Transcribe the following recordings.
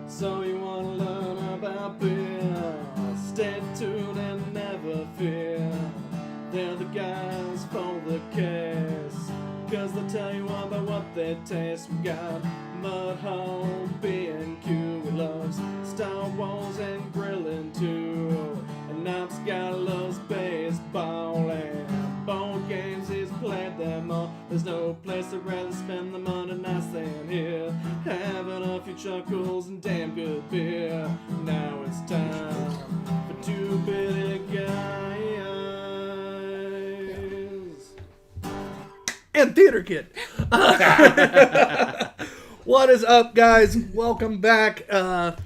So you wanna learn about beer? Stay tuned and never fear. They're the guys for the case, 'cause they'll tell you all about what they taste. We got Mudhole, B&Q, we loves Star Wars and grilling too. And Knops got loves baseball and board games, he's played them all. There's no place I'd rather spend the Monday nights than here, having a few chuckles and damn good beer. Now it's time for Two Beerded Guys. And Theater Kid. What is up, guys? Welcome back.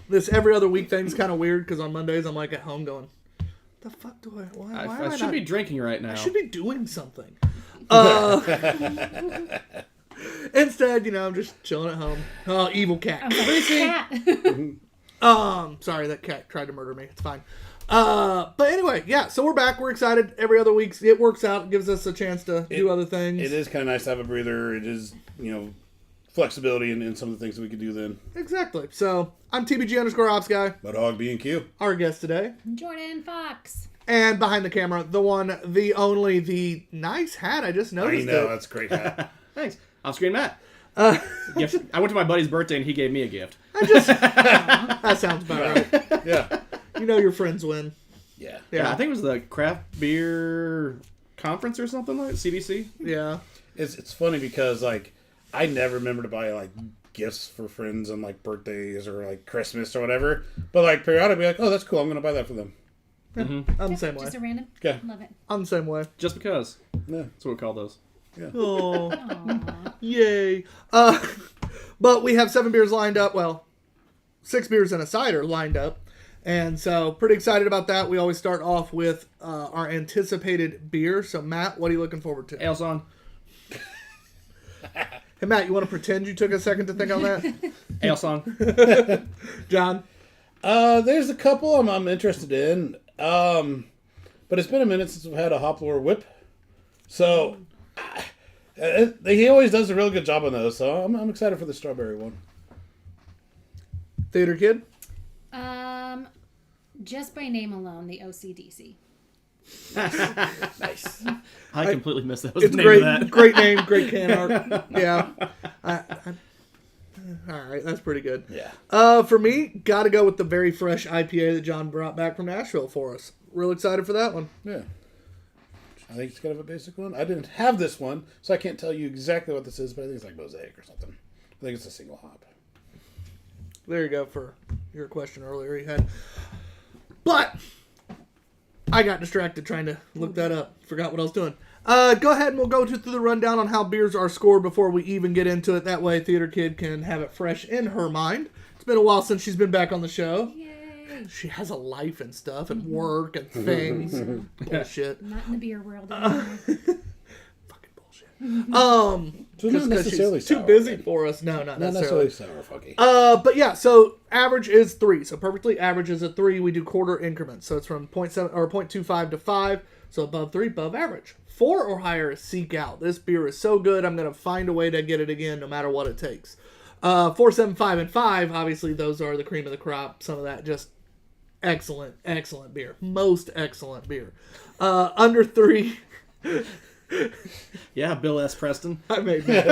This every other week thing's kind of weird because on Mondays I'm like at home going, the fuck do I? Why I should be drinking right now. I should be doing something. Instead, I'm just chilling at home. Oh, evil cat. Cat. Sorry, that cat tried to murder me. It's fine. But anyway, yeah, so we're back. We're excited. Every other week, it works out. It gives us a chance to do other things. It is kind of nice to have a breather. It is, flexibility in some of the things that we could do then. Exactly. So, I'm TBG_Ops guy. Mudhog B&Q. Our guest today. Jordan Fox. And behind the camera, the one, the only, the nice hat. I just noticed I know, it. that's a great hat. Thanks. Off-screen Matt. Gift. I went to my buddy's birthday and he gave me a gift. That sounds about right. Yeah. Your friends win. Yeah. Yeah, I think it was the craft beer conference or something like CDC. Yeah. It's funny because, I never remember to buy, gifts for friends on, birthdays or, Christmas or whatever. But, periodically, oh, that's cool. I'm going to buy that for them. Mm-hmm. I'm the same way. Just a random. Okay. Love it. I'm the same way. Just because. Yeah. That's what we call those. Yeah. Oh, Aww. yay. But we have 7 beers lined up. Well, 6 beers and a cider lined up. And so, pretty excited about that. We always start off with our anticipated beer. So, Matt, what are you looking forward to? Ale song. Hey, Matt, you want to pretend you took a second to think on that? Ale song. John? There's a couple I'm interested in. But it's been a minute since we've had a Hopler Whip. So, he always does a real good job on those. So, I'm excited for the strawberry one. Theater Kid? Just by name alone, the OCDC. Nice. I completely missed that. What was It's the great, name of that? great name, great can art. Yeah. All right, that's pretty good. Yeah. For me, got to go with the very fresh IPA that John brought back from Nashville for us. Real excited for that one. Yeah. I think it's kind of a basic one. I didn't have this one, so I can't tell you exactly what this is, but I think it's like Mosaic or something. I think it's a single hop. There you go for your question earlier you had. But I got distracted trying to look that up. Forgot what I was doing. Go ahead and we'll go through the rundown on how beers are scored before we even get into it. That way Theater Kid can have it fresh in her mind. It's been a while since she's been back on the show. Yay. She has a life and stuff and work and things. Bullshit. Not in the beer world anymore. Fucking bullshit. So not Because necessarily she's too sour, busy right? for us. No, not Not necessarily. necessarily sour, funky. But yeah, so average is 3. So perfectly average is a 3. We do quarter increments. So it's from 0.7 or 0.25 to 5. So above 3, above average. 4 or higher is seek out. This beer is so good, I'm going to find a way to get it again no matter what it takes. 4, 7, 5, and 5, obviously those are the cream of the crop. Some of that just excellent, excellent beer. Most excellent beer. Under 3... Yeah, Bill S. Preston. I made Matt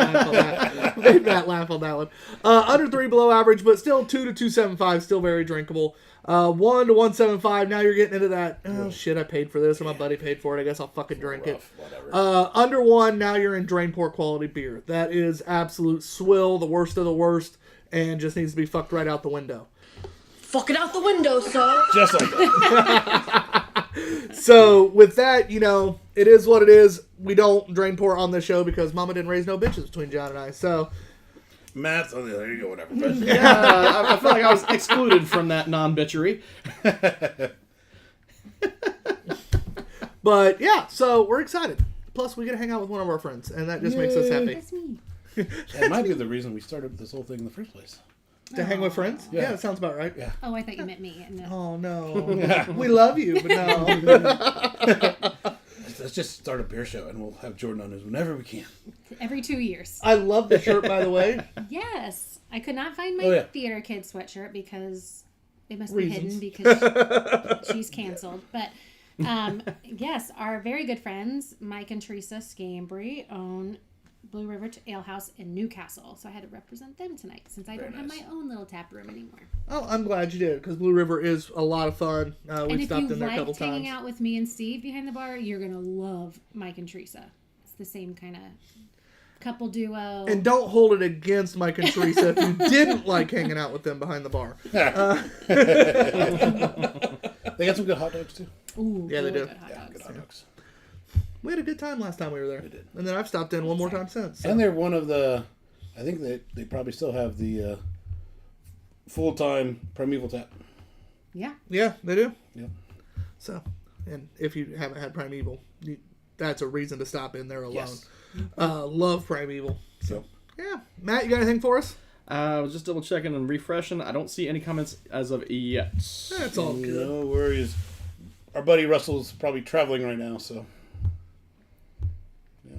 laugh on that one. Under 3 below average, but still 2 to 2.75, still very drinkable. 1 to 1.75, now you're getting into that, oh shit, I paid for this, or my buddy paid for it, I guess I'll fucking drink it. Whatever. Under 1, now you're in drain port quality beer. That is absolute swill, the worst of the worst, and just needs to be fucked right out the window. Fuck it out the window, sir. Just like that. So, with that, it is what it is. We don't drain pour on this show because Mama didn't raise no bitches between John and I. So, Matt's on the other. You go, whatever. Yeah, I feel like I was excluded from that non-bitchery. but yeah, so we're excited. Plus, we get to hang out with one of our friends, and that just makes us happy. That's me. That might be the reson we started this whole thing in the first place. To hang with friends? Yeah. Yeah, that sounds about right. Yeah. Oh, I thought you meant me. No. Oh, no. We love you, but no. let's just start a beer show and we'll have Jordan on us whenever we can. Every 2 years. I love the shirt, by the way. Yes. I could not find my Oh, yeah. theater kid sweatshirt because it must Reasons. be hidden because she's canceled. But yes, our very good friends, Mike and Teresa Scambry, own Blue River Ale House in Newcastle. So I had to represent them tonight since I don't have nice. my own little tap room anymore. Oh, I'm glad you did, because Blue River is a lot of fun. And We've if stopped you in there a couple liked hanging times. out with me and Steve behind the bar, you're going to love Mike and Teresa. It's the same kind of couple duo. And don't hold it against Mike and Teresa if you didn't like hanging out with them behind the bar. They got some good hot dogs too. Ooh, Yeah, they really do. good hot Yeah, dogs. good hot dogs. We had a good time last time we were there. We did. And then I've stopped in one more time since. So. And they're one of the, I think they probably still have the full-time Primeval tap. Yeah. Yeah, they do. Yep. So, and if you haven't had Primeval, that's a reason to stop in there alone. Yes. Love Primeval. So, Yep. yeah. Matt, you got anything for us? I was just double checking and refreshing. I don't see any comments as of yet. That's all good. No worries. Our buddy Russell's probably traveling right now, so. Yeah.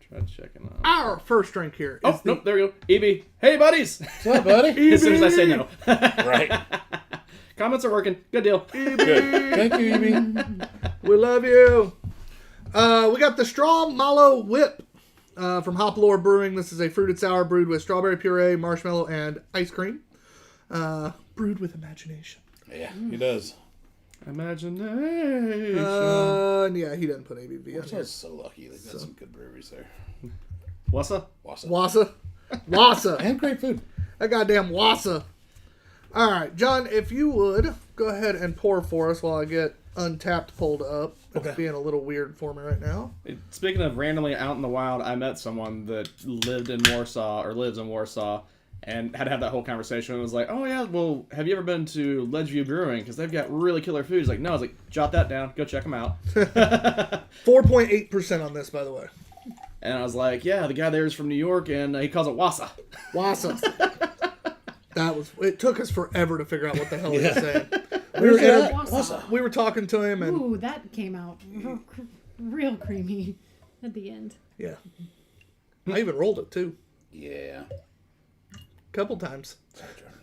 Try checking out. Our first drink here is Oh, nope, there we go. EB. Hey, buddies! What's up, buddy? As soon as I say no. Right. Comments are working. Good deal. Good. Thank you, Evie. We love you. We got the Straw Mallow Whip from Hop Lore Brewing. This is a fruited sour brewed with strawberry puree, marshmallow, and ice cream. Brewed with imagination. Yeah, he does. Imagination. Yeah, he doesn't put ABV on here. Russell's so lucky. They've got some good breweries there. Wassa? Wassa. Wassa. Wassa. And great food. That goddamn Wassa. All right, John, if you would, go ahead and pour for us while I get Untapped pulled up. It's Okay. being a little weird for me right now. Speaking of randomly out in the wild, I met someone that lived in Warsaw, or lives in Warsaw, and had to have that whole conversation. And was like, oh yeah, well, have you ever been to Ledgeview Brewing? Because they've got really killer food. He's like, no. I was like, jot that down. Go check them out. 4.8% on this, by the way. And I was like, yeah, the guy there is from New York, and he calls it Wassa. Wassa. It took us forever to figure out what the hell he was saying. Where's were that? Wassa. Wassa. We were talking to him, and Ooh, that came out real creamy at the end. yeah, I even rolled it too, Yeah. a couple times. Sorry, Jordan.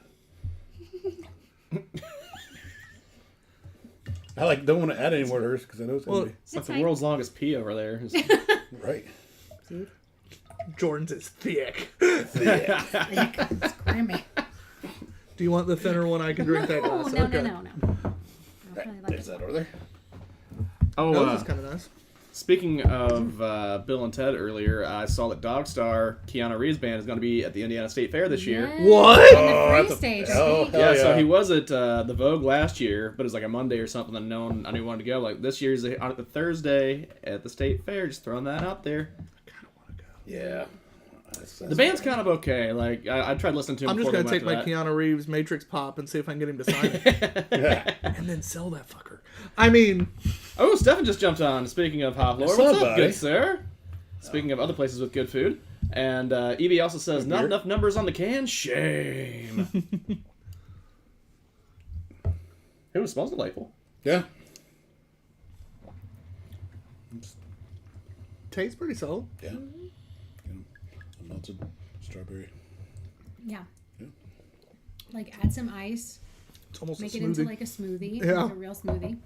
I don't want to add any more to hers because I know it's Well, gonna It's like the fine. world's longest pee over there. be right. Jordan's is thick. It's creamy. Do you want the thinner one? I can drink that No, glass. no, Okay. no. I really like There's that over there. Oh, No, this is kind of nice. speaking of Bill and Ted earlier, I saw that Dogstar, Keanu Reeves' band, is going to be at the Indiana State Fair this year. Yes. What? On the free at the- stage. oh, sweet. hell Yeah, so yeah. he was at the Vogue last year, but it was like a Monday or something, and no one, I knew he wanted to go. Like, this year's on the Thursday at the State Fair, just throwing that out there. Yeah. The band's kind of okay. Like, I tried listening to him I'm just before gonna take we my went to Keanu Reeves Matrix Pop and see if I can get him to sign it, Yeah. and then sell that fucker. I mean, that. Oh, Stefan just jumped on. Speaking of Hop Lore, What's what's up, up, buddy? good sir? Speaking of other places with good food. And Evie also says, not beer. enough numbers on the can? Shame. It smells delightful. Yeah. tastes pretty solid. Yeah. A melted strawberry. Yeah. Yeah. Like add some ice, It's almost make a it smoothie. into like a smoothie, Yeah. like a real smoothie.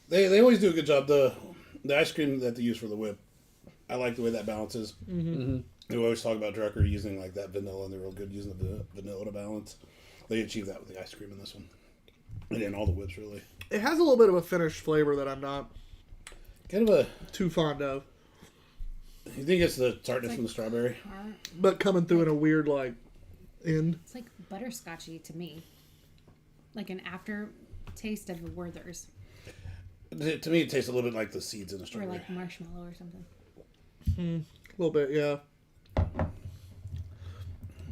They always do a good job. The ice cream that they use for the whip, I like the way that balances. Mm-hmm. They always talk about Drucker using like that vanilla, and they're real good using the vanilla to balance. They achieve that with the ice cream in this one, and in all the whips really. It has a little bit of a finished flavor that I'm not Kind of a. too fond of, You think it's the tartness from the strawberry? but coming through in a weird like end. It's like butterscotchy to me. Like an aftertaste of a Werther's To me, it tastes a little bit like the seeds in the or strawberry. like marshmallow or something. A little bit, yeah.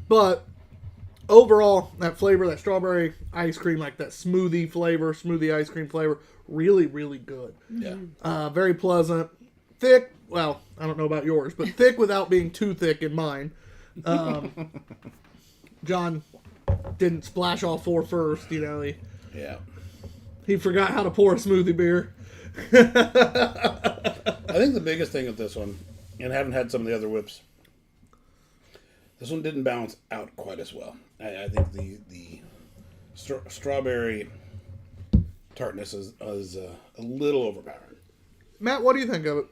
But overall, that flavor, that strawberry ice cream, like that smoothie flavor, smoothie ice cream flavor, really, really good. Yeah. Very pleasant. Thick, well, I don't know about yours, but thick without being too thick in mine. John didn't splash all four first, you know. Yeah. He forgot how to pour a smoothie beer. I think the biggest thing with this one, and haven't had some of the other whips, this one didn't balance out quite as well. I think the strawberry tartness is a little overpowering. Matt, what do you think of it?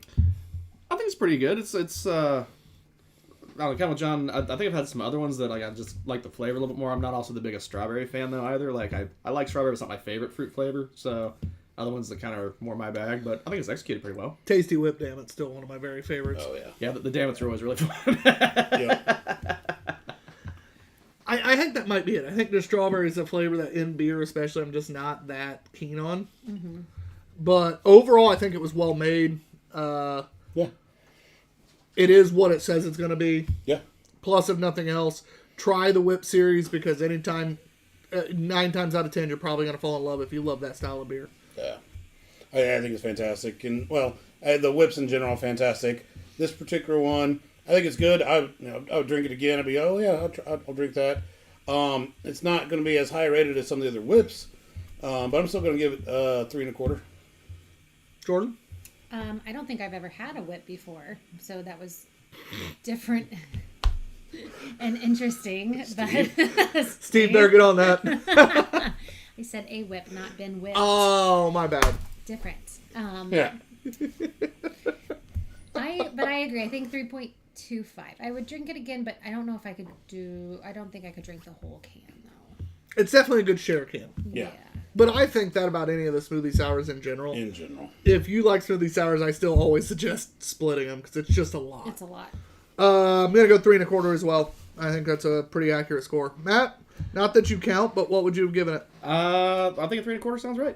I think it's pretty good. It's I don't know, kind of with John. I think I've had some other ones that like I just like the flavor a little bit more. I'm not also the biggest strawberry fan though either. Like I like strawberry, but it's not my favorite fruit flavor. So other ones that kind of are more my bag. But I think it's executed pretty well. Tasty Whip, damn it's still one of my very favorites. Oh yeah. Yeah, the Dammits are always really fun. Yeah. I think that might be it. I think the strawberry is a flavor that in beer especially I'm just not that keen on. Mm-hmm. But overall I think it was well made. Yeah. It is what it says it's going to be. Yeah. Plus, if nothing else, try the Whip series because anytime, 9 times out of 10, you're probably going to fall in love if you love that style of beer. Yeah. I think it's fantastic. And, well, the whips in general are fantastic. This particular one, I think it's good. I would drink it again. I'd be, oh, yeah, I'll drink that. It's not going to be as high rated as some of the other whips, but I'm still going to give it 3.25. Jordan? I don't think I've ever had a whip before, so that was different and interesting. Steve, better get on that. I said a whip, not been whipped. Oh, my bad. Different. Yeah. But I agree. I think 3.25. I would drink it again, but I don't know if I could I don't think I could drink the whole can, though. It's definitely a good share can. Yeah. But I think that about any of the smoothie sours in general. In general. If you like smoothie sours, I still always suggest splitting them because it's just a lot. It's a lot. I'm going to go 3.25 as well. I think that's a pretty accurate score. Matt, not that you count, but what would you have given it? I think a 3.25 sounds right.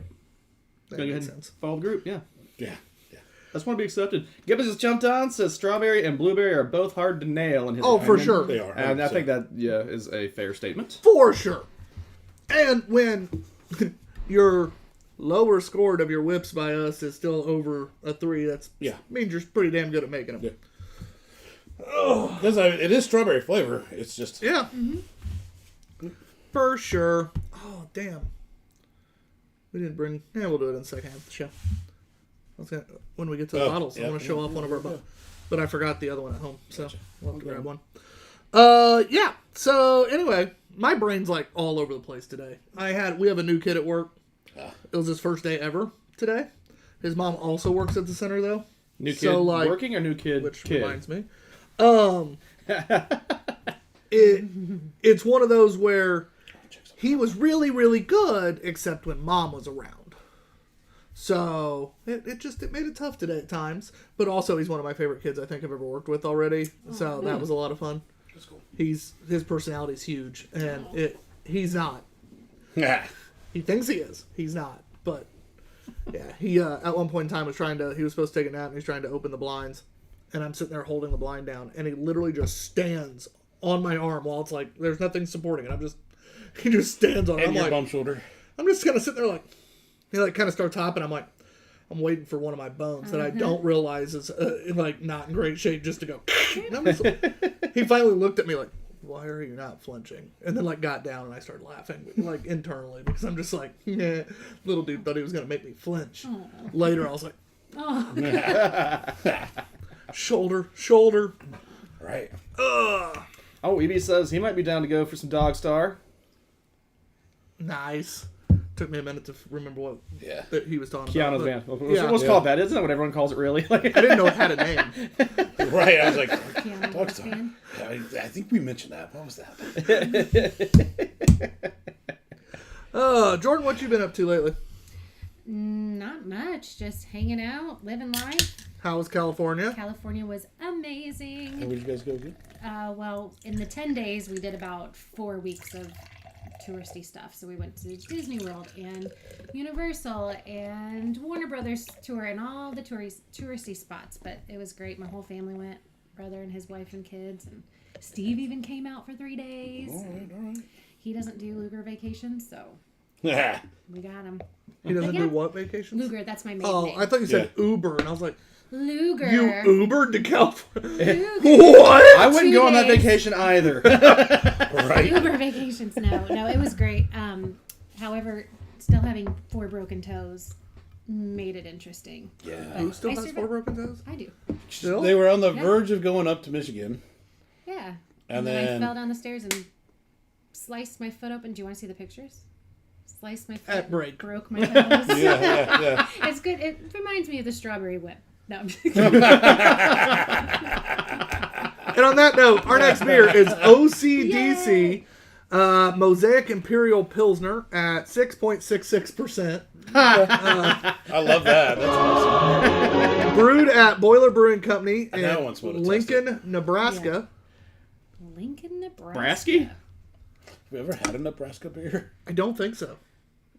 That Go ahead makes and sense. follow the group, yeah. Yeah. That's one to be accepted. Gibbons has jumped on, says strawberry and blueberry are both hard to nail in his Oh, for opinion. sure. They are. And I 100%. think that, is a fair statement. For sure. And when your lower scored of your whips by us is still over a 3, that's means you're pretty damn good at making them. Yeah. Because it is strawberry flavor. It's just... Yeah. Mm-hmm. For sure. Oh, damn. We didn't bring... Yeah, we'll do it in the second half of the show. When we get to the bottles, I want to show off one of our bottles. But I forgot the other one at home, so we'll have to grab one. Yeah. So, anyway, my brain's like all over the place today. We have a new kid at work. It was his first day ever today. His mom also works at the center, though. New kid working or new kid? Which kid? reminds me. It's one of those where he was really, really good, except when mom was around. So it made it tough today at times. But also, he's one of my favorite kids I think I've ever worked with already. So that was a lot of fun. That's cool. His personality's huge, and he's not. Yeah. He thinks he is. He's not. But yeah, he at one point in time he was supposed to take a nap, and he's trying to open the blinds, and I'm sitting there holding the blind down, and he literally just stands on my arm while it's like there's nothing supporting it. He just stands on it. And I'm your like, bum shoulder. I'm just kind of sitting there like, he like kind of starts hopping. I'm like, I'm waiting for one of my bones that I don't realize is like not in great shape just to go. And I'm just, he finally looked at me like, why are you not flinching? And then like got down and I started laughing like internally because I'm just like, yeah, little dude thought he was gonna make me flinch. Oh. Later I was like, shoulder. Right. Oh, EB says he might be down to go for some Dog Star. Nice. Took me a minute to remember what Yeah. that he was talking Keanu's about. band. Yeah. Let's call it that. Isn't that what everyone calls it, really? I didn't know it had a name. Right. I was like, Keanu Dog Reeves Star. fan. I think we mentioned that. What was that? Jordan, what you been up to lately? Not much. Just hanging out, living life. How was California? California was amazing. Where did you guys go again? Well, in the 10 days, we did about 4 weeks of touristy stuff. So we went to Disney World and Universal and Warner Brothers tour and all the touristy spots. But it was great. My whole family went, brother and his wife and kids. And Steve even came out for 3 days. All right. He doesn't do Luger vacations, so Yeah. we got him. He doesn't Yeah. do what vacations? Luger, that's my maiden Oh, name. I thought you said Uber, and I was like, Luger. you Ubered to California? Luger. What? I wouldn't 2 go on that days. vacation either. Right. Uber vacations. No, it was great. However, still having 4 broken toes. made it interesting. Yeah. But Who still I has survived- 4 broken toes? I do. Still? They were on the Yeah. verge of going up to Michigan. Yeah. And then I then- fell down the stairs and sliced my foot open. Do you want to see the pictures? Sliced my foot. At break. Broke my toes. Yeah. It's good. It reminds me of the strawberry whip. No, I'm just kidding. And on that note, our next beer is OCDC Mosaic Imperial Pilsner at 6.66%. I love that. That's awesome. Brewed at Boiler Brewing Company in now wants me to test Lincoln, Nebraska. Lincoln, Nebraska. Brasky? Have we ever had a Nebraska beer? I don't think so.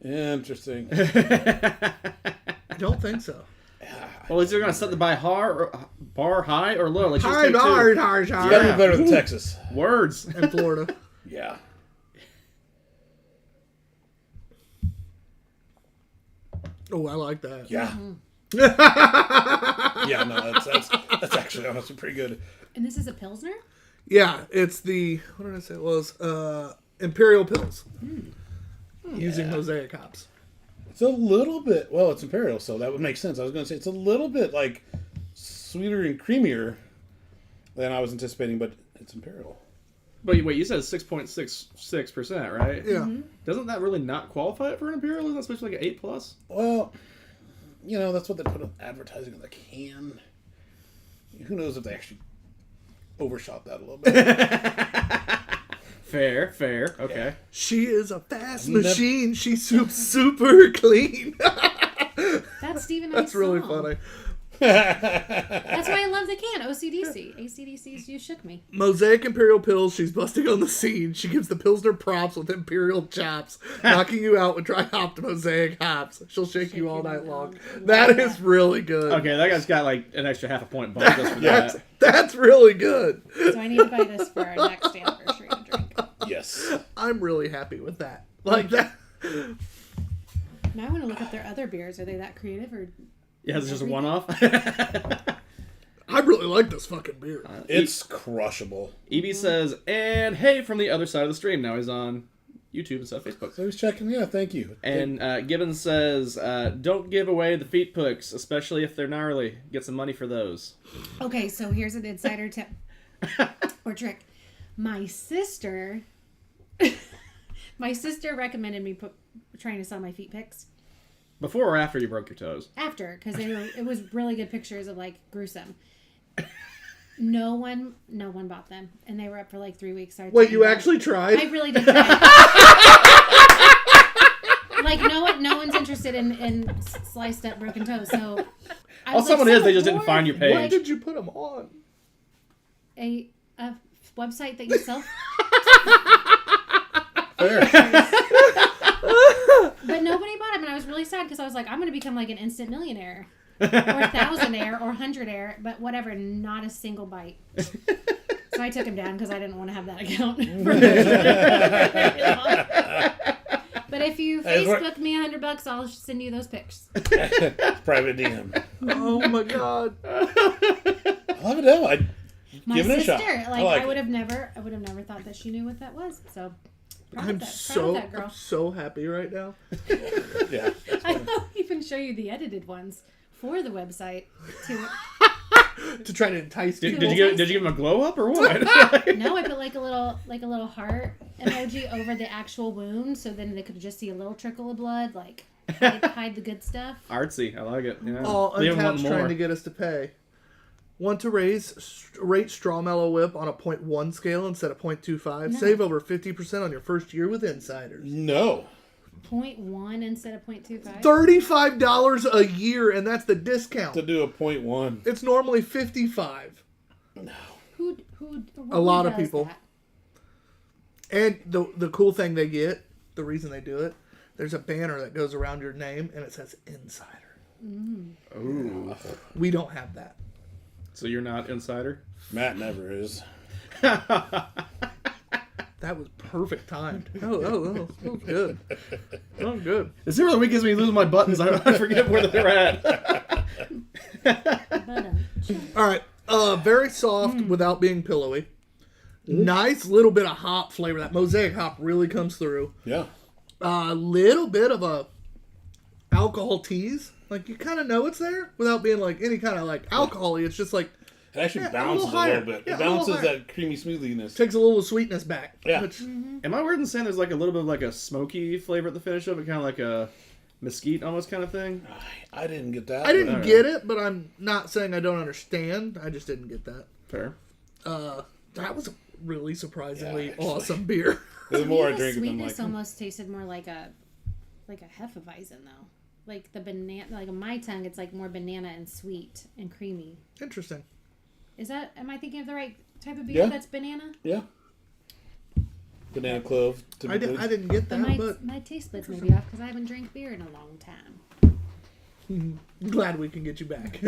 Interesting. I don't think so. Well, is it going to set the bar high or low? Like she's Hard, take two. hard, hard, It's got to hard. be better than Texas. Words. In Florida. Yeah. Oh, I like that. Yeah. Yeah, no, that's actually honestly pretty good. And this is a Pilsner? Yeah, it's the, what did I say it was? Imperial Pils. Using Mosaic hops. It's a little bit, well, it's Imperial, so that would make sense. I was going to say it's a little bit like sweeter and creamier than I was anticipating, but it's Imperial. But wait, you said 6.66%, right? Yeah. Doesn't that really not qualify it for an Imperial? Isn't that supposed to be like an 8+? Well, you know, that's what they put on advertising on the can. Who knows if they actually overshot that a little bit. Fair. Okay. She is a fast machine. She's super clean. That's Stephen I's That's really song. funny. That's why I love the can. OCDC. ACDC's You Shook Me. Mosaic Imperial Pils, she's busting on the scene. She gives the Pilsner props with Imperial chops, knocking you out with dry hopped Mosaic hops. She'll shake you all night long. That is really good. Okay, that guy's got like an extra half a point bump just for that. That's really good. So I need to buy this for our next anniversary to drink. Yes. I'm really happy with that. Like that. Now I want to look up their other beers. Are they that creative or? Yeah, it's just a one-off. I really like this fucking beer. It's crushable. EB says, and hey, from the other side of the stream. Now he's on YouTube instead of Facebook. So he's checking. Yeah, thank you. And Gibbons says, don't give away the feet picks, especially if they're gnarly. Get some money for those. Okay, so here's an insider tip or trick. My sister recommended me trying to sell my feet pics. Before or after you broke your toes? After, because it was really good pictures of like gruesome. No one bought them, and they were up for like 3 weeks. So I Wait, took you them back. actually tried? I really did try. Like no one's interested in sliced up broken toes. So I All was someone like, is, they just didn't find your page. What did you put them on? a website that you sell. But nobody bought them, and I was really sad because I was like, I'm going to become like an instant millionaire, or thousandaire, or hundredaire, but whatever, not a single bite. So I took them down because I didn't want to have that account. But if you Facebook me $100, I'll send you those pics. Private DM. Oh my god. I'll have it out. My Give it a sister, shot. like I I would it. have never thought that she knew what that was. So proud I'm of that girl. so happy right now. Yeah. I'll even show you the edited ones for the website too. To try to entice Did people. you give him a glow up or what? No, I put like a little heart emoji over the actual wound, so then they could just see a little trickle of blood, like hide the good stuff. Artsy, I like it. Yeah. Oh, They even want Untapped's trying more. to get us to pay. Want to rate Straw Mellow Whip on a 0.1 scale instead of 0.25? No. Save over 50% on your first year with Insiders. No. 0.1 instead of 0.25. $35 a year, and that's the discount. To do a 0.1. It's normally $55. Who A lot of does people. that? And the cool thing they get, the reason they do it, there's a banner that goes around your name, and it says Insider. Ooh. We don't have that. So you're not insider? Matt never is. That was perfect timed. Oh, that was good. That was good. Is there the week gives me losing my buttons? I forget where they're at. But, All right. Very soft without being pillowy. Nice little bit of hop flavor. That Mosaic hop really comes through. Yeah. A little bit of a alcohol tease. Like, you kind of know it's there without being, like, any kind of, like, alcohol-y. It's just, like, It actually Yeah, bounces a higher. little bit. Yeah, It a little balances higher. that creamy smoothiness. takes a little sweetness back. Yeah. Which, Am I weird in saying there's like a little bit of like a smoky flavor at the finish of it, kind of like a mesquite almost kind of thing? I didn't get that. I didn't Alright. get it, but I'm not saying I don't understand. I just didn't get that. Fair. That was a really surprisingly Yeah, actually. awesome beer. The more I the drink it, I'm sweetness like, almost tasted more like a Hefeweizen though. Like the banana, like on my tongue, it's like more banana and sweet and creamy. Interesting. Am I thinking of the right type of beer Yeah. that's banana? yeah. Banana clove. I didn't get But that, my taste buds may be off because I haven't drank beer in a long time. I'm glad we can get you back.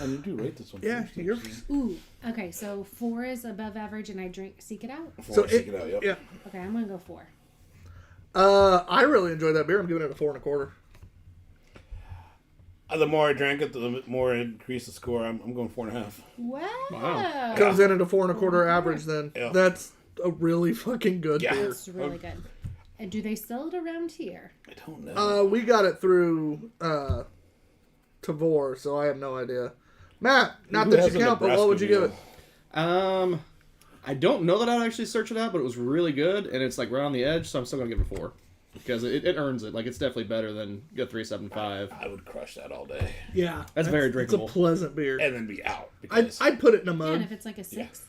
And you do rate this one. Yeah, first, you're. actually. Ooh, okay, so 4 is above average and I seek it out? Before So I seek it out, yep. yeah. Okay, I'm gonna go 4. I really enjoyed that beer. I'm giving it a 4 1/4. The more I drank it, the more it increased the score. I'm going 4.5. Wow. Comes in at a 4 1/4 average. Then Yeah. that's a really fucking good Yeah. beer. That's really good. And do they sell it around here? I don't know. We got it through Tavor, so I have no idea. Matt, not Who that has you a count, but Nebraska what would you give it? deal? I don't know that I'd actually search it out, but it was really good, and it's like right on the edge, so I'm still gonna give it a 4 because it earns it. Like it's definitely better than a 3.75. I would crush that all day Yeah, That's very It's drinkable. a pleasant beer. and then be out. I'd, Because I'd put it in a Yeah, mug. and if it's like a 6.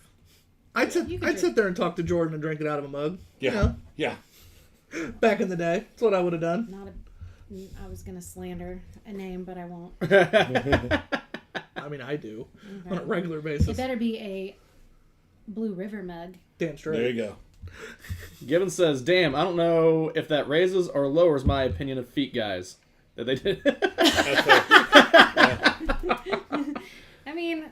I'd sit you can I'd sit there and talk to Jordan and drink it out of a mug. yeah, You know, yeah. back in the day, that's what I would have done. I was gonna slander a name, but I won't. I mean, I do Okay. on a regular It basis. better be a Blue River mug. Damn straight. There you go. Gibbons says, "Damn, I don't know if that raises or lowers my opinion of feet guys that they did." That's fair. I mean,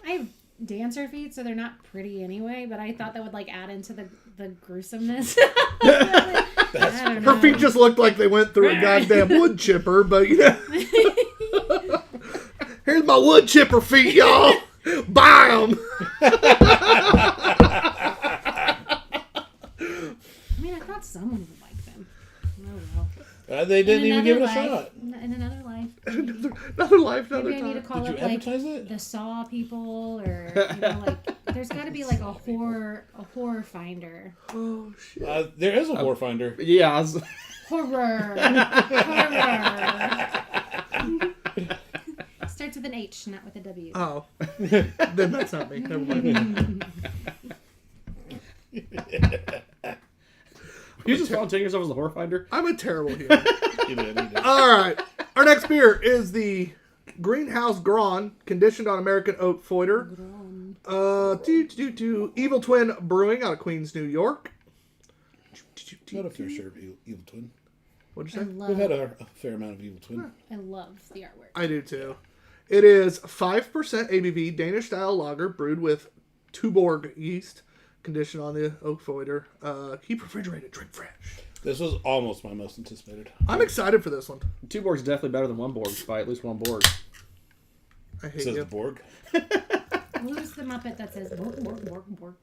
I have dancer feet, so they're not pretty anyway. But I thought that would like add into the gruesomeness. I don't know. Her feet just looked like they went through a goddamn wood chipper, but you know. Here's my wood chipper feet, y'all. Buy 'em. I mean, I thought someone would like them. Oh well. They didn't In even give it a another shot. life- In another life. Another life, another Maybe I need to time. call Did you up like advertise it? the Saw people, or you know, like there's got to be like a horror finder. Oh shit. There is a war finder. Yeah, I was, Horror. Starts with an H, not with a W. Oh. Then that's not me. Never mind. you just volunteering yourself as the whore finder. I'm a terrible human. He did. All right. Our next beer is the Greenhouse Grand, conditioned on American oak foeder. Evil Twin Brewing out of Queens, New York. Not a fair share of Evil Twin. What'd I you say? love, We've had a fair amount of Evil Twin. I love the artwork. I do too. It is 5% ABV Danish style lager brewed with Tuborg yeast, conditioned on the oak foeder. Keep refrigerated, drink fresh. This was almost my most anticipated. I'm excited for this one. Two Borg's definitely better than one Borg by at least one Borg. I It hate says you. Borg. Who's the Muppet that says borg, borg, borg, borg?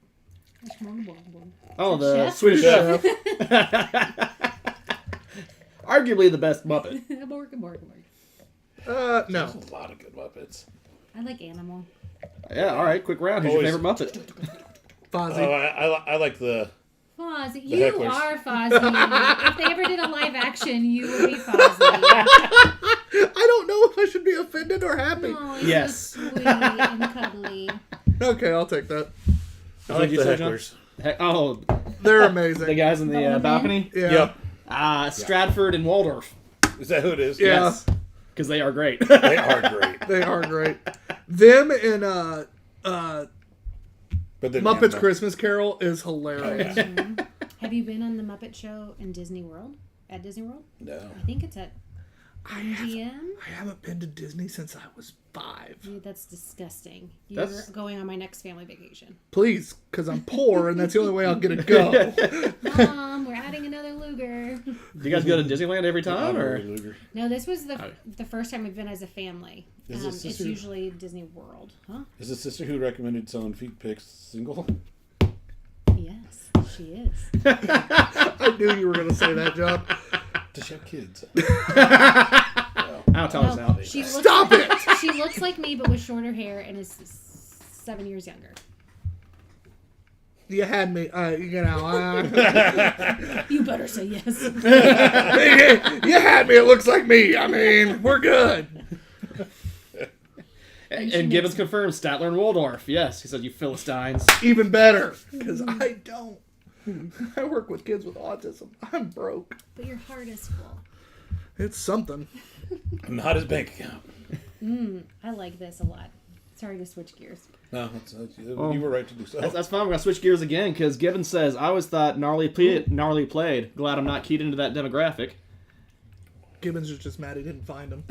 Borg, borg, borg. Oh, the Chef? Swedish Chef. chef. Arguably the best Muppet. Borg, borg, borg. No. There's a lot of good Muppets. I like Animal. Yeah, all right. Quick round. Who's your Always- favorite Muppet? Fozzie. Oh, I like the. Fozzie. The You hecklers. are Fozzie. If they ever did a live action, you would be Fozzie. I don't know if I should be offended or happy. Oh, he's Yes. so sweet and cuddly. Okay, I'll take that. I like you the say, John? hecklers. Oh, They're the amazing. guys in the Bowling balcony? Yeah. Yep. Stratford and Waldorf. Is that who it is? Yeah. Yes. Because they are great. They are great. They are great. Them and But then Muppets yeah, Christmas Carol is hilarious. Have you been on the Muppet Show in Disney World? At Disney World? No. I think it's at MGM. I haven't been to Disney since I was 5. Dude, that's disgusting. You're That's- going on my next family vacation. Please, because I'm poor and that's the only way I'll get to go. Mom, we're adding another Luger. Do you guys go to Disneyland every time? Honorary Or? Luger. No, this was the first time we've been as a family. Is this It's sister- usually Disney World. Huh? Is the sister who recommended selling feet pics single? Yes, she is. I knew you were going to say that, John. Does she have kids? I'll tell us out. She looks Stop like, it! She looks like me, but with shorter hair and is 7 years younger. You had me. You better say yes. You had me. It looks like me. I mean, we're good. And Gibbons confirms Statler and Waldorf. Yes, he said, you Philistines. Even better, because I don't. I work with kids with autism. I'm broke. But your heart is full. It's something. Not his bank account. I like this a lot. Sorry to switch gears. No, you were right to do so. That's fine. We're going to switch gears again because Gibbons says, I always thought gnarly played. Glad I'm not keyed into that demographic. Gibbons is just mad he didn't find him.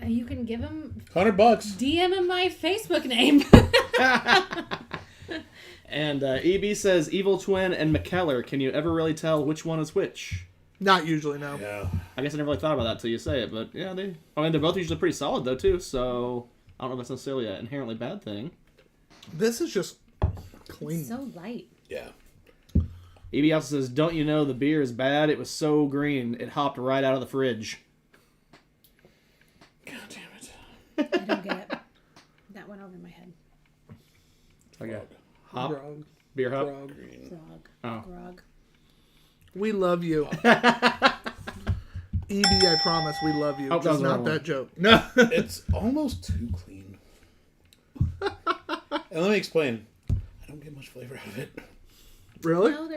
You can give him $100. DM him my Facebook name. And EB says, Evil Twin and McKellar. Can you ever really tell which one is which? Not usually, no. Yeah. I guess I never really thought about that until you say it, but yeah, they're both usually pretty solid though too. So I don't know if that's necessarily an inherently bad thing. This is just clean. So light. Yeah. EB also says, don't you know the beer is bad? It was so green, it hopped right out of the fridge. God damn it. I don't get it. That went over my head. Okay. Hop? Grog. Beer hop? Grog. Grog. Oh. Grog. We love you. EB, I promise, we love you. Oh, that Just was the not wrong that one. joke. No. It's almost too clean. And let me explain. I don't get much flavor out of it. Really? No,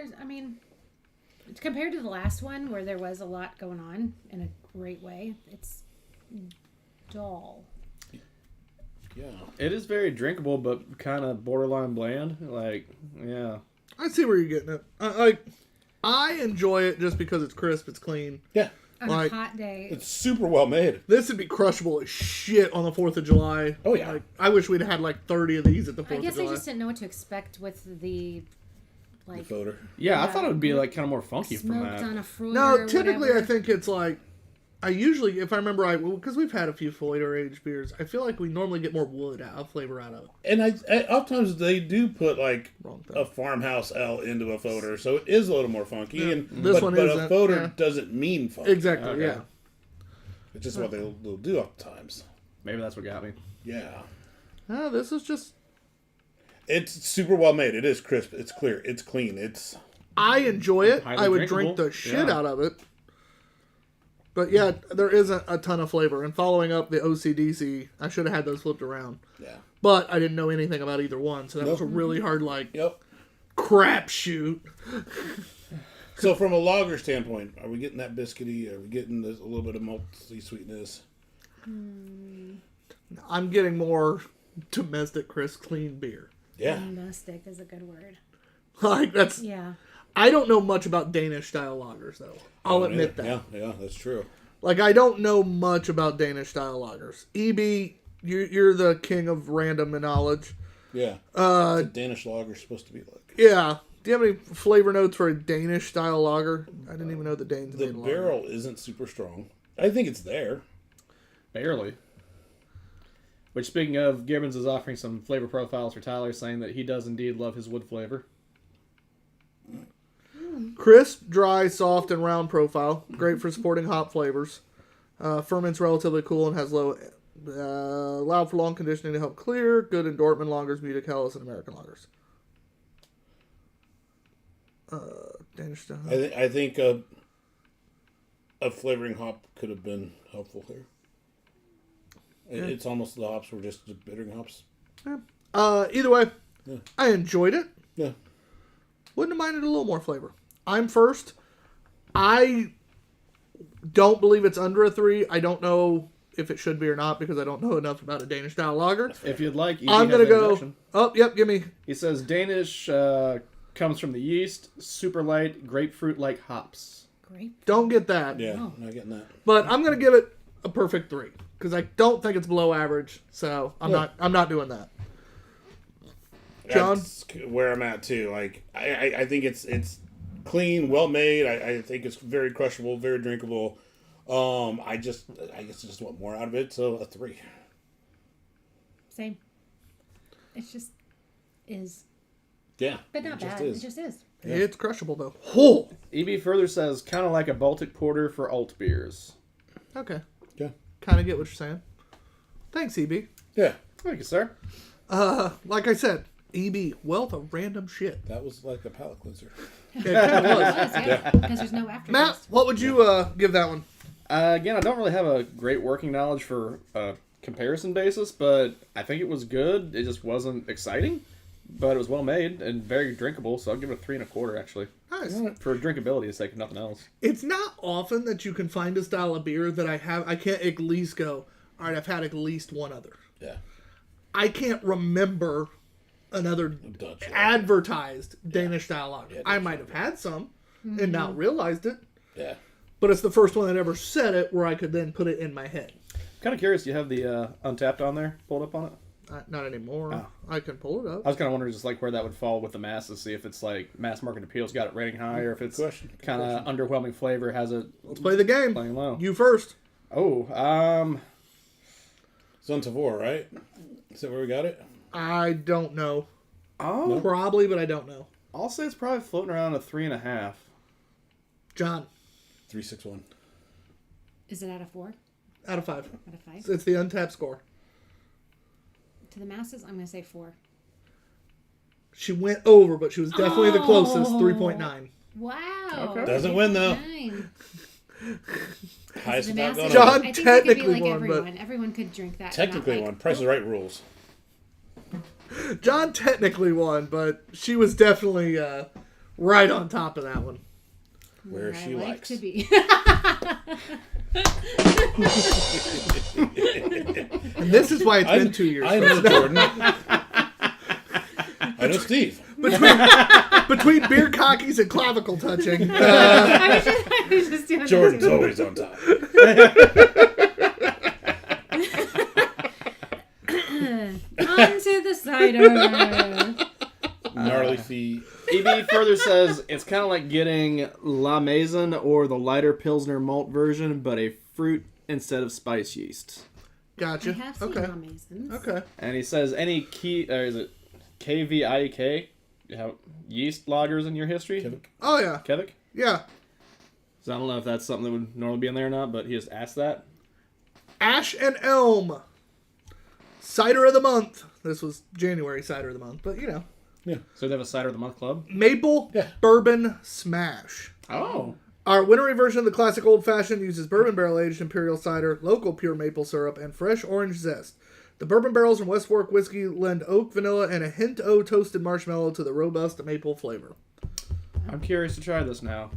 compared to the last one where there was a lot going on in a great way, it's dull. Yeah. It is very drinkable, but kind of borderline bland. Like, yeah. I see where you're getting it. I enjoy it just because it's crisp, it's clean. Yeah. On Like, a hot day. It's super well made. This would be crushable as shit on the 4th of July. Oh, yeah. Like, I wish we'd had like 30 of these at the 4th I of guess July. I just didn't know what to expect with the The like photo. Yeah, I Yeah. thought it would be like kind of more funky from smoked that. on a Freud No, or typically whatever. I think it's like, I usually, if I remember right, because we've had a few Foyder aged beers, I feel like we normally get more flavor out of it. And oftentimes they do put like Wrong thing. a farmhouse L into a photo, so it is a little more funky. Yeah. And This one but a isn't, photo yeah. doesn't mean funky. Exactly, Okay. yeah. It's just what they'll do oftentimes. Maybe that's what got me. Yeah. No, this is just, It's super well made. It is crisp. It's clear. It's clean. It's I enjoy it. Highly I would drinkable. drink the shit Yeah. out of it. But yeah, there isn't a ton of flavor. And following up the OCDC, I should have had those flipped around. yeah. But I didn't know anything about either one, so that was a really hard, Yep. crapshoot. So from a lager standpoint, are we getting that biscuity? Are we getting a little bit of malty sweetness? I'm getting more domestic, crisp, clean beer. Yeah. Domestic is a good word. Like, that's... Yeah. I don't know much about Danish-style lagers, though. I'll admit that. Yeah, that's true. Like, I don't know much about Danish-style lagers. EB, you're the king of random knowledge. Yeah. What's a Danish lager supposed to be like? Yeah. Do you have any flavor notes for a Danish-style lager? I didn't even know the Danes The made lager. barrel isn't super strong. I think it's there. Barely. Which, speaking of, Gibbons is offering some flavor profiles for Tyler, saying that he does indeed love his wood flavor. Crisp, dry, soft, and round profile. Great for supporting hop flavors. Ferments relatively cool and has low... allowed for long conditioning to help clear. Good in Dortmund lagers, Munich Helles, and American lagers. Danish style. I think a flavoring hop could have been helpful here. It's almost the hops were just the bittering hops. Either way, Yeah. I enjoyed it. Yeah. Wouldn't have minded a little more flavor. I'm first. I don't believe it's under a 3. I don't know if it should be or not because I don't know enough about a Danish style lager. If you'd like, EB I'm has going to an go... objection. Oh, yep, give me... He says Danish comes from the yeast, super light, grapefruit-like hops. Great. Don't get that. Yeah, Oh. not getting that. But I'm going to give it a perfect 3 because I don't think it's below average. So I'm not doing that. John? That's where I'm at too. Like I think it's clean, well made. I think it's very crushable, very drinkable. I guess I just want more out of it, so a 3. Same. It's just is. Yeah, But not bad. It just is. Yeah. It's crushable though. Oh, EB further says, kind of like a Baltic Porter for alt beers. okay. Okay. Kind of get what you're saying. Thanks, EB. Yeah. Thank you, sir. Like I said, EB, wealth of random shit. That was like a palate cleanser. It kind of was. Yeah, because there's no aftertaste. Matt, what would you give that one? Again, I don't really have a great working knowledge for comparison basis, but I think it was good. It just wasn't exciting, but it was well made and very drinkable, so I'll give it a 3 1/4 actually. Nice. For drinkability's sake, if nothing else. It's not often that you can find a style of beer that I can't at least go, all right, I've had at least one other. Yeah. I can't remember another Dutch. advertised Danish style lager. Yeah, I might have had some and not realized it, Yeah. but it's the first one that ever said it where I could then put it in my head. Kind of curious, do you have the Untapped on there, pulled up on it? Not anymore. Oh. I can pull it up. I was kind of wondering just like where that would fall with the masses, see if it's like mass market appeal's got it rating high, or if it's Question. kind of underwhelming flavor, has it Let's play the game. playing low. You first. Oh, Zone Tavor, right? Is that where we got it? I don't know. oh, Probably, but I don't know. I'll say it's probably floating around a 3 1/2. John, 361. Is it out of 4? out of 5. Out of 5? It's the untapped score. To the masses, I'm going to say 4. She went over, but she was definitely the closest. Oh. 3.9. Wow. Okay. Doesn't win, though. 9. Highest The amount masses, going John on. I think it could be technically like won, everyone. Everyone could drink that. and not Technically like, one. Price is Right rules. John technically won, but she was definitely right on top of that one. Where I she like likes. to be. And this is why it's been 2 years. I know Jordan. I know Steve. Between beer cockies and clavicle touching. I was just doing Jordan's this. always on top. On to the cider. Gnarly feet. EB further says it's kind of like getting La Maison or the lighter Pilsner malt version, but a fruit instead of spice yeast. Gotcha. I have seen Okay. Amazons. Okay. And he says any key, or is it KVIK? You have yeast lagers in your history? Kevik. Oh, yeah. Kevik? Yeah. So I don't know if that's something that would normally be in there or not, but he just asked that. Ash and Elm. Cider of the month. This was January cider of the month, but you know. So they have a cider of the month club? Maple Yeah. Bourbon Smash. Oh. Our wintery version of the classic old fashioned uses bourbon barrel aged imperial cider, local pure maple syrup, and fresh orange zest. The bourbon barrels from West Fork whiskey lend oak, vanilla, and a hint of toasted marshmallow to the robust maple flavor. I'm curious to try this now.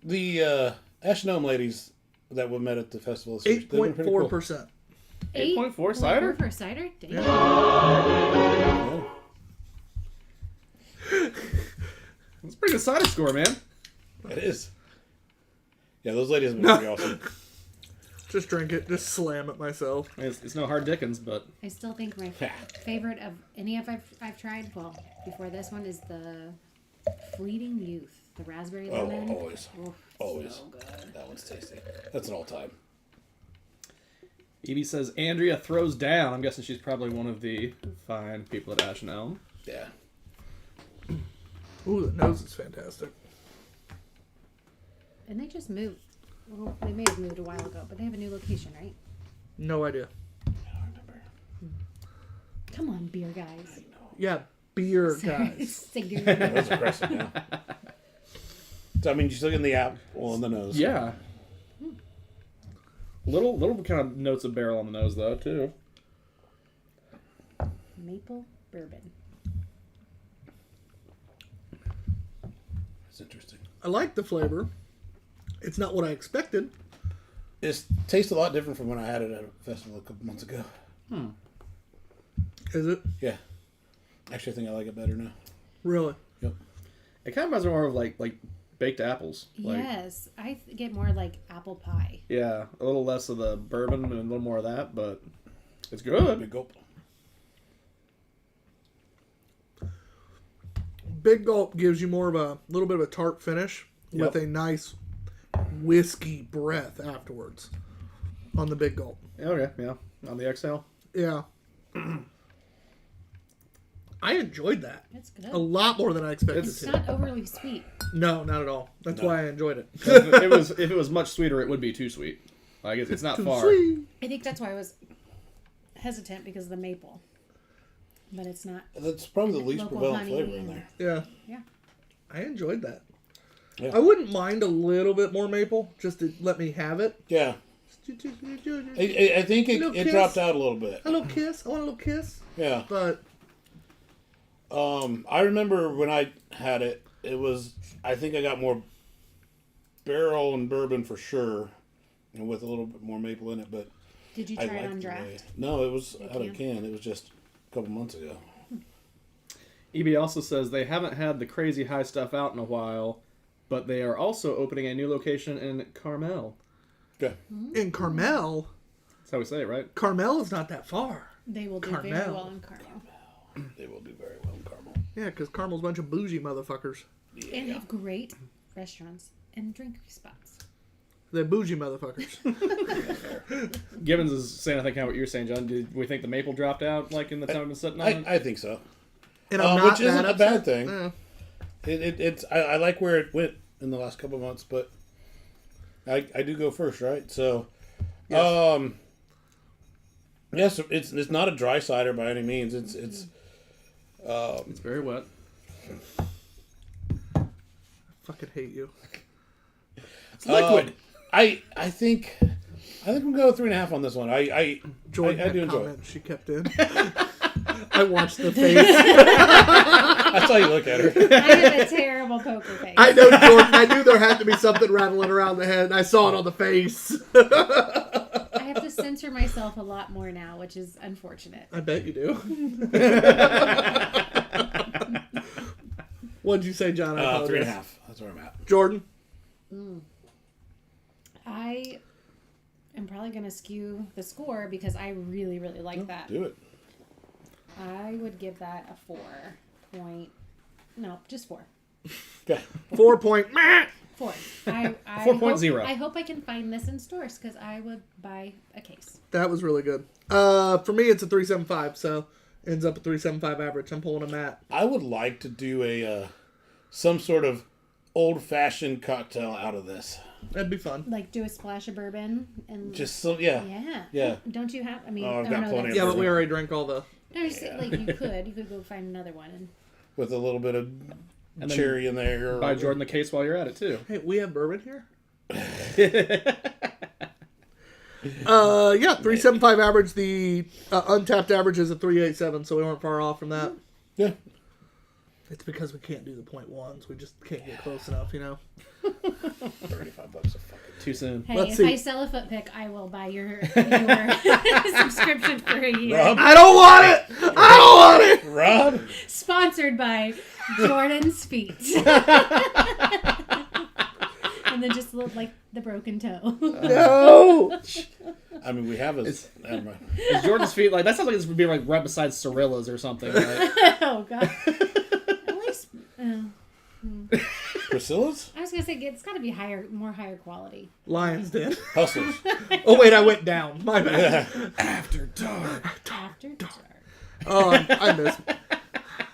The Ash and Elm ladies that we met at the festival. They've been pretty cool. 8.4%. 8.4 cider? For cider? Damn. Yeah. That's a pretty good cider score, man. It is. Yeah, those ladies have been pretty awesome. Just drink it. Just slam it myself. It's no hard Dickens, but I still think my favorite of any of I've tried, well, before this one, is the Fleeting Youth. The raspberry Oh, lemon. always. Oh, Always. so good. That one's tasty. That's an all-time. Evie says Andrea throws down. I'm guessing she's probably one of the fine people at Ash and Elm. Yeah. Ooh, the nose is fantastic. And they just moved. Well, they may have moved a while ago, but they have a new location, right? No idea. I don't remember. Come on, beer guys. Yeah, beer guys. Cider. That's impressive now. So, I mean, you're still getting the apple on the nose. Yeah. Little kind of notes of barrel on the nose, though, too. Maple bourbon. That's interesting. I like the flavor. It's not what I expected. It tastes a lot different from when I had it at a festival a couple months ago. Is it? Yeah. Actually, I think I like it better now. Really? Yep. It kind of reminds me more of like baked apples. Like, Yes, I get more like apple pie. yeah, a little less of the bourbon and a little more of that, but it's good. Big gulp. Big Gulp gives you more of a little bit of a tart finish with Yep. a nice whiskey breath afterwards on the Big Gulp. Okay, yeah. On the exhale. Yeah. I enjoyed that It's good. a lot more than I expected It's to. not overly sweet. No, not at all. That's why I enjoyed it. If it was much sweeter, it would be too sweet. Like it's not Too far. sweet. I think that's why I was hesitant because of the maple. But it's not. That's probably the least Local prevalent honey flavor in and- there. Yeah. Yeah. I enjoyed that. Yeah. I wouldn't mind a little bit more maple, just to let me have it. Yeah. I think Little it kiss. dropped out a little bit. A little kiss. I want a little kiss. Yeah. But I remember when I had it, I think I got more barrel and bourbon for sure, and with a little bit more maple in it, but Did you I try it liked on the way- draft? No, it was You out of can? can. It was just a couple months ago. EB also says they haven't had the crazy high stuff out in a while, but they are also opening a new location in Carmel. Okay. in Carmel, That's how we say it, right? Carmel is not that far. They will do very Carmel. well in Carmel. They will do very well in Carmel. Yeah, because Carmel's a bunch of bougie motherfuckers. And they have great restaurants and drink spots. They're bougie motherfuckers. Gibbons is saying, I think, how what you're saying, John. Did we think the maple dropped out like in the time we've been sitting on it? I think so. And I'm not which isn't that a bad upset. thing. Yeah. It's I like where it went in the last couple of months, but I do go first, right? So, yes, it's not a dry cider by any means. It's It's very wet. Fucking hate you. It's liquid. I think I'm going 3.5 on this one. I Jordan do had enjoy it. comment she kept in. I watched the face. That's how you look at her. I have a terrible poker face. I know, Jordan. I knew there had to be something rattling around the head. And I saw it on the face. I have to censor myself a lot more now, which is unfortunate. I bet you do. What'd you say, John? I apologize. 3.5. That's where I'm at. Jordan? I am probably going to skew the score because I really, really like that. Do it. I would give that a 4 point. No, just 4. Okay. 4 point. 4. I 4.0. I hope I can find this in stores because I would buy a case. That was really good. For me, it's a 3.75, so ends up a 3.75 average. I'm pulling a Matt. I would like to do a some sort of old-fashioned cocktail out of this. That'd be fun. Like do a splash of bourbon and Just so, yeah. yeah. Don't you have? I mean, Oh, I've oh, got no, plenty of that's- Yeah, but we bourbon. already drank all the... No, just, like you could go find another one and With a little bit of then cherry in there. Or Buy Jordan the case while you're at it, too. Hey, we have bourbon here? Yeah, 3.75 average. The untapped average is a 3.87, so we weren't far off from that. Yeah. It's because we can't do the 0.1s. We just can't get close enough, you know? $35 a fucking. Too soon. hey, Let's if see. I sell a foot pick, I will buy your subscription for a year. Rob? I don't want it! I don't want it! Rob? Sponsored by Jordan's Feet. And then just look like the broken toe. No! I mean, we have a. Is Jordan's feet like that? Sounds like this would be like right beside Cirilla's or something. Right? Oh god. At least Priscilla's? I was gonna say it's got to be more higher quality. Lions Den. Hustlers. Oh, wait, I went down. My bad. After dark. After dark. Oh, I miss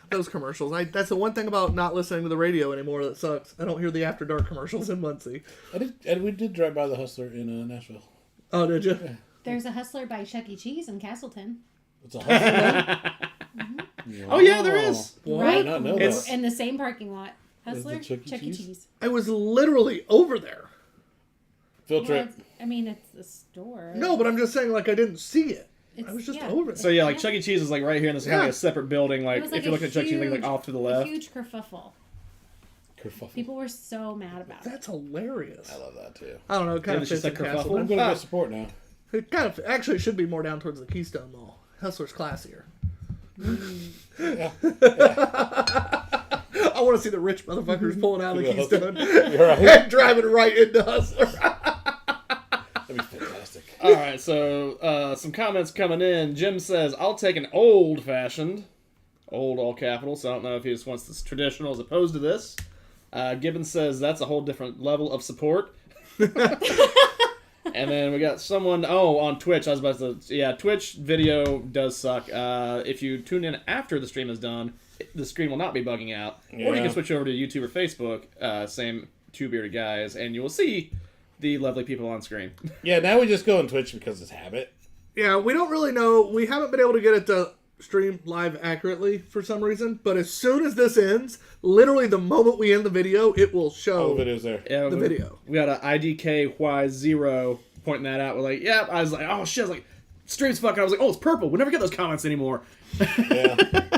those commercials. That's the one thing about not listening to the radio anymore that sucks. I don't hear the After Dark commercials in Muncie. We did drive by the Hustler in Nashville. Oh, did you? There's a Hustler by Chuck E. Cheese in Castleton. It's a Hustler. Oh yeah, there is. What? Right I did not know It's- that. in the same parking lot. Hustler, Chuck E. Chuck E. Cheese? Cheese. I was literally over there. Field Well, trip. I mean, it's the store. No, but I'm just saying, like, I didn't see it. It's, I was just yeah. over it. So yeah, like Chuck E. Cheese is like right here, and this is kind of Yeah. like a separate building. It Like was if you a look at Chuck E. Cheese, like huge- off to the A left. huge kerfuffle. Kerfuffle. People were so mad about it. That's hilarious. I love that too. I don't know. It kind Yeah, of it's fits just in like kerfuffle. Castleton. I'm going to go support now. It kind of actually should be more down towards the Keystone Mall. Hustler's classier. Yeah. I want to see the rich motherfuckers pulling out of the Yeah. Keystone You're right. and driving right into Hustler. That'd be fantastic. All right, so some comments coming in. Jim says, "I'll take an old-fashioned, old all capitals. So I don't know if he just wants this traditional as opposed to this." Gibbons says that's a whole different level of support. And then we got someone, on Twitch. I was about to, Twitch video does suck. If you tune in after the stream is done, the screen will not be bugging out. Or you Yeah. can switch over to YouTube or Facebook, same Two Beerded Guys, and you will see the lovely people on screen. Yeah, now we just go on Twitch because it's habit. Yeah, we don't really know. We haven't been able to get it to stream live accurately for some reason. But as soon as this ends, literally the moment we end the video, it will show All the videos there. Yeah, the video. We got an IDKY0 pointing that out. We're like, yep. I was like, oh shit. I was like, stream's fucking. I was like, oh, it's purple. We never get those comments anymore. Yeah.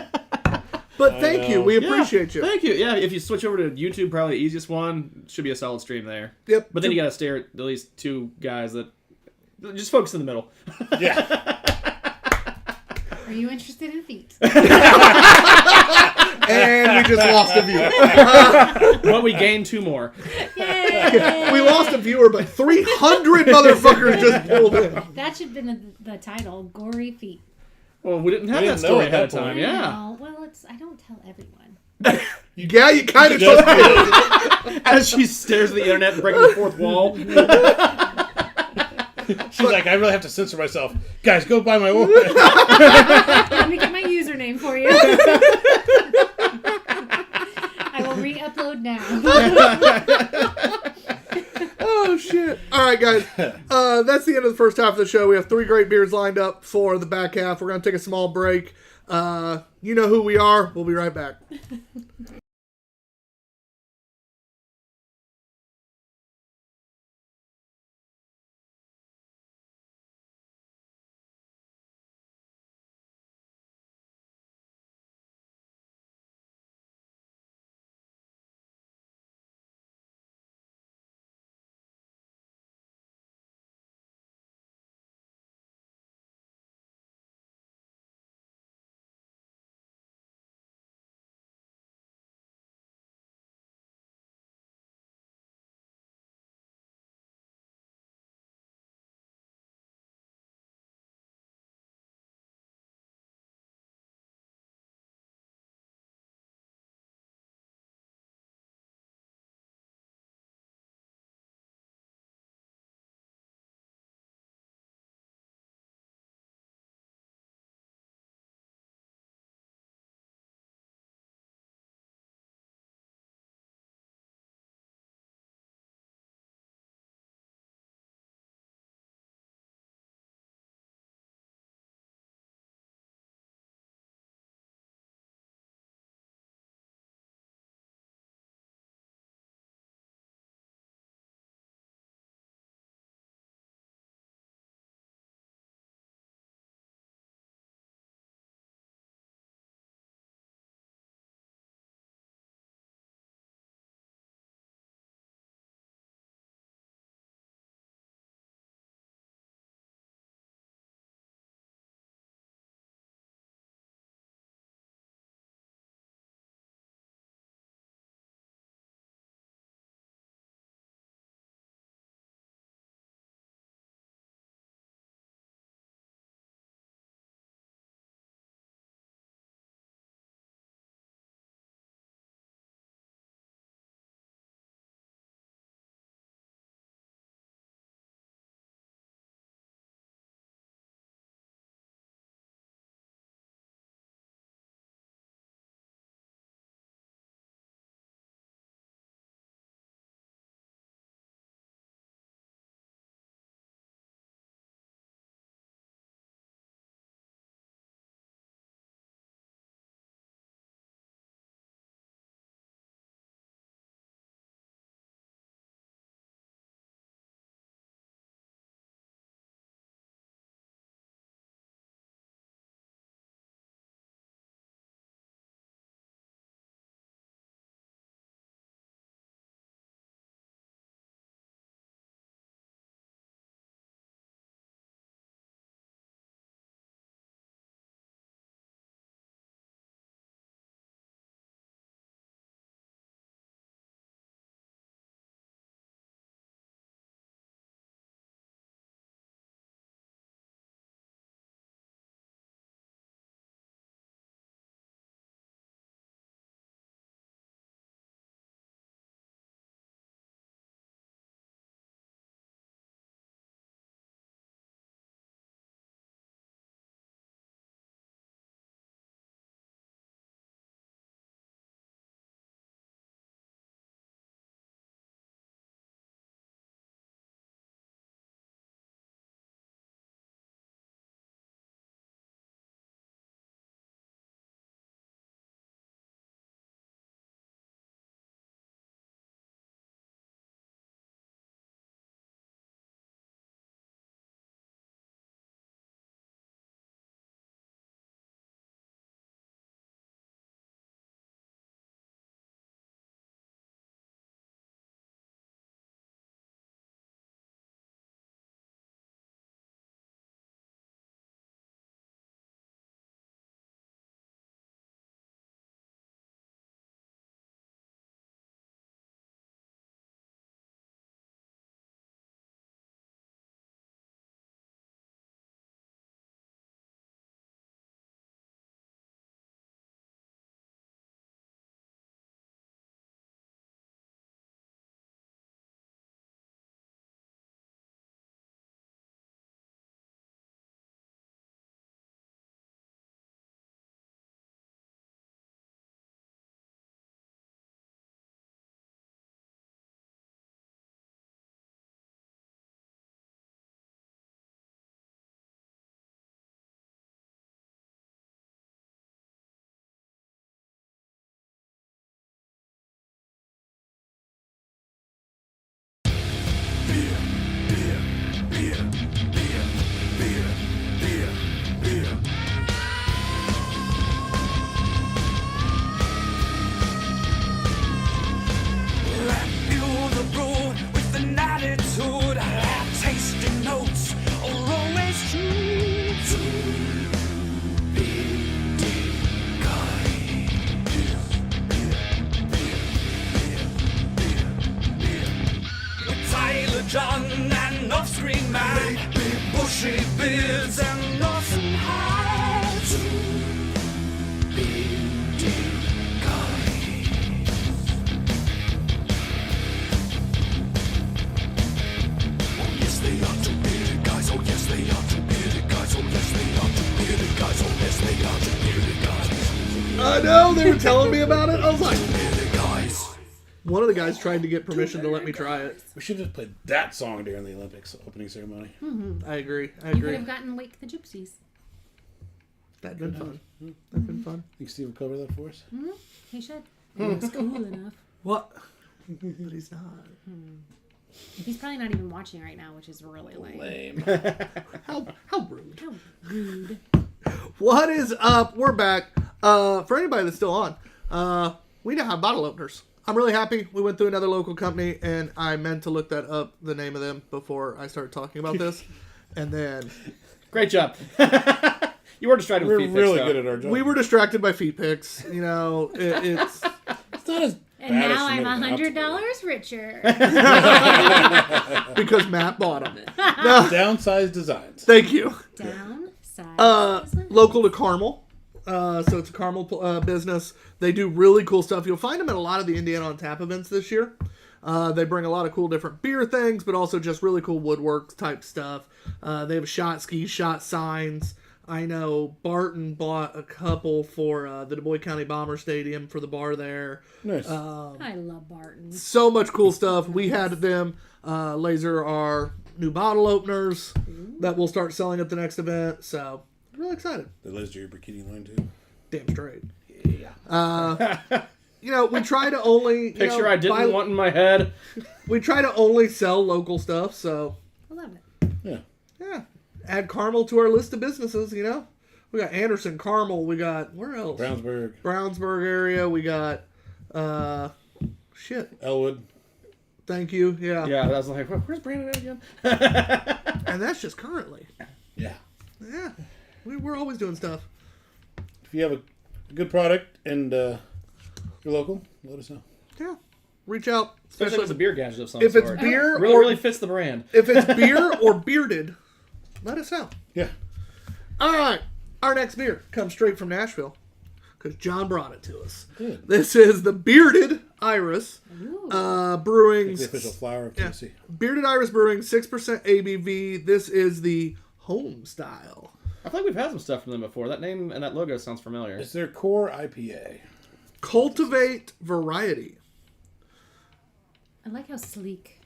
But thank you. We appreciate you. Thank you. Yeah, if you switch over to YouTube, probably the easiest one. Should be a solid stream there. Yep. But then you gotta stare at least two guys that just focus in the middle. Yeah. Are you interested in feet? And we just lost a viewer. But we gained 2 more. Yay! We lost a viewer, but 300 motherfuckers just pulled in. That should have been the title, Gory Feet. Well, we didn't have We that didn't know story at ahead of that time. point. Yeah. Oh, well, I don't tell everyone. Yeah, you kind of Just just did. As she stares at the internet and breaking the fourth wall. She's like, I really have to censor myself. Guys, go buy my order. Let me get my username for you. I will re-upload now. Oh, shit. All right, guys. That's the end of the first half of the show. We have 3 great beers lined up for the back half. We're going to take a small break. You know who we are. We'll be right back. I know, they were telling me about it. I was like, one of the guys tried to get permission to let me try it. We should have played that song during the Olympics opening ceremony. I agree. You could have gotten Wake the Gypsies. That'd been fun. That'd been fun. Think Steve would cover that for us? He should. It's cool enough. What? But he's not. He's probably not even watching right now, which is really lame. Lame. How rude. How rude. What is up? We're back. For anybody that's still on, we now have bottle openers. I'm really happy. We went through another local company, and I meant to look that up, the name of them, before I started talking about this. And then... Great job. You were distracted with We're feet really pics, good at our job. we were distracted by feet pics. You know, it's... It's not as And bad as now she I'm made it out to $100 richer. because Matt bought them. be. Downsized designs. Thank you. Downside. Local to Carmel. So it's a Carmel business. They do really cool stuff. You'll find them at a lot of the Indiana on Tap events this year. They bring a lot of cool different beer things, but also just really cool woodwork type stuff. They have shot skis, shot signs. I know Barton bought a couple for the Du Bois County Bomber Stadium for the bar there. Nice. I love Barton. So much cool stuff. We had them laser our new bottle openers that we'll start selling at the next event. So I'm really excited. They laser your bikini line too. Damn straight. Yeah. You know, we try to only Picture I didn't want in my head. We try to only sell local stuff. So I love it. yeah, add Carmel to our list of businesses. You know, we got Anderson, Carmel. We got where else? Brownsburg area. We got Elwood. Thank you. Yeah. Yeah, I was like, where's Brandon at again? And that's just currently. Yeah. Yeah. We're always doing stuff. If you have a good product and you're local, let us know. Yeah. Reach out. Especially if it's a beer gadget of some If sort. it's beer really fits the brand. If it's beer or bearded, let us know. Yeah. All right. Our next beer comes straight from Nashville because John brought it to us. Good. This is the Bearded Iris Brewing's The official flower of Tennessee. Bearded Iris Brewing, 6% ABV. This is the home style. I feel like we've had some stuff from them before. That name and that logo sounds familiar. It's their core IPA. Cultivate variety. I like how sleek.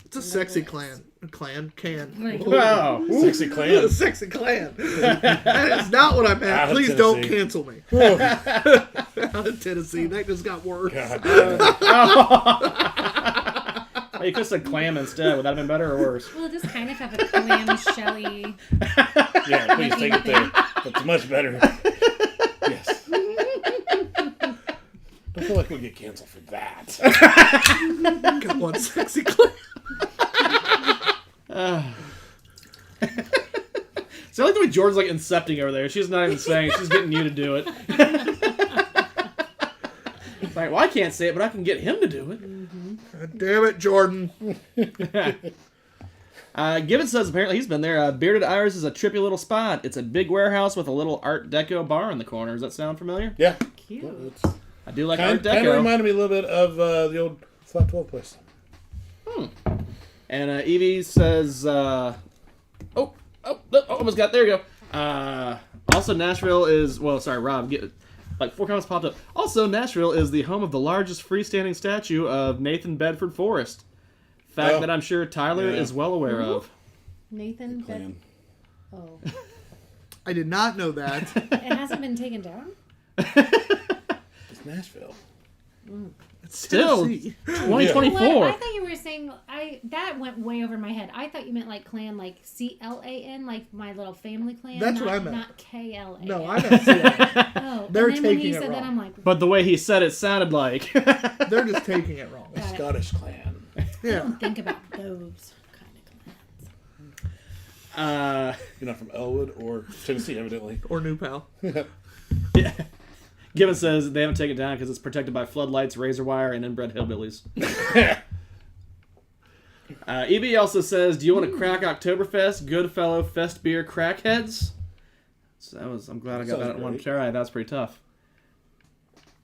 It's a sexy can. Like, Wow. Sexy clan. Sexy clan. That is not what I meant. Out of Please don't Tennessee. cancel me. Out of Tennessee. That just got worse. God damn it. Hey, you could have said clam instead. Would that have been better or worse? well, it does kind of have a clam shelly. Yeah, please take it there. That's much better. Yes. I feel like we'll get canceled for that. Got one sexy clan. So I like the way Jordan's like incepting over there. She's not even saying. She's getting you to do it. It's like, well, I can't say it, but I can get him to do it. God damn it, Jordan. Gibbon says apparently he's been there. Bearded Iris is a trippy little spot. It's a big warehouse with a little Art Deco bar in the corner. Does that sound familiar? Yeah. Cute. Well, it's I do like kind Art Deco. of reminded me a little bit of the old Flat 12 place. And Evie says, almost got, there you go. Also, Nashville is, Rob, like 4 comments popped up. Also, Nashville is the home of the largest freestanding statue of Nathan Bedford Forrest. Fact that I'm sure Tyler is well aware of. Nathan. Clan. Oh. I did not know that. It hasn't been taken down? It's Nashville. It's Still, Tennessee. 2024. You know what? I thought you were saying that went way over my head. I thought you meant like clan, like CLAN, like my little family clan. That's not, what I meant. Not KLAN. No, I don't see that. Oh, They're and then when taking you it said that, wrong. I'm like, But the way he said it sounded like. They're just taking it wrong. Got it. Scottish clan. Yeah. think about those kind of clans. You're not from Elwood or Tennessee, evidently. Or New Pal. Yeah. Gibbon says they haven't taken it down because it's protected by floodlights, razor wire, and inbred hillbillies. EB also says, do you want to crack Oktoberfest, Goodfellow, Fest Beer, Crackheads? So I'm glad I got that in one try. That's pretty tough.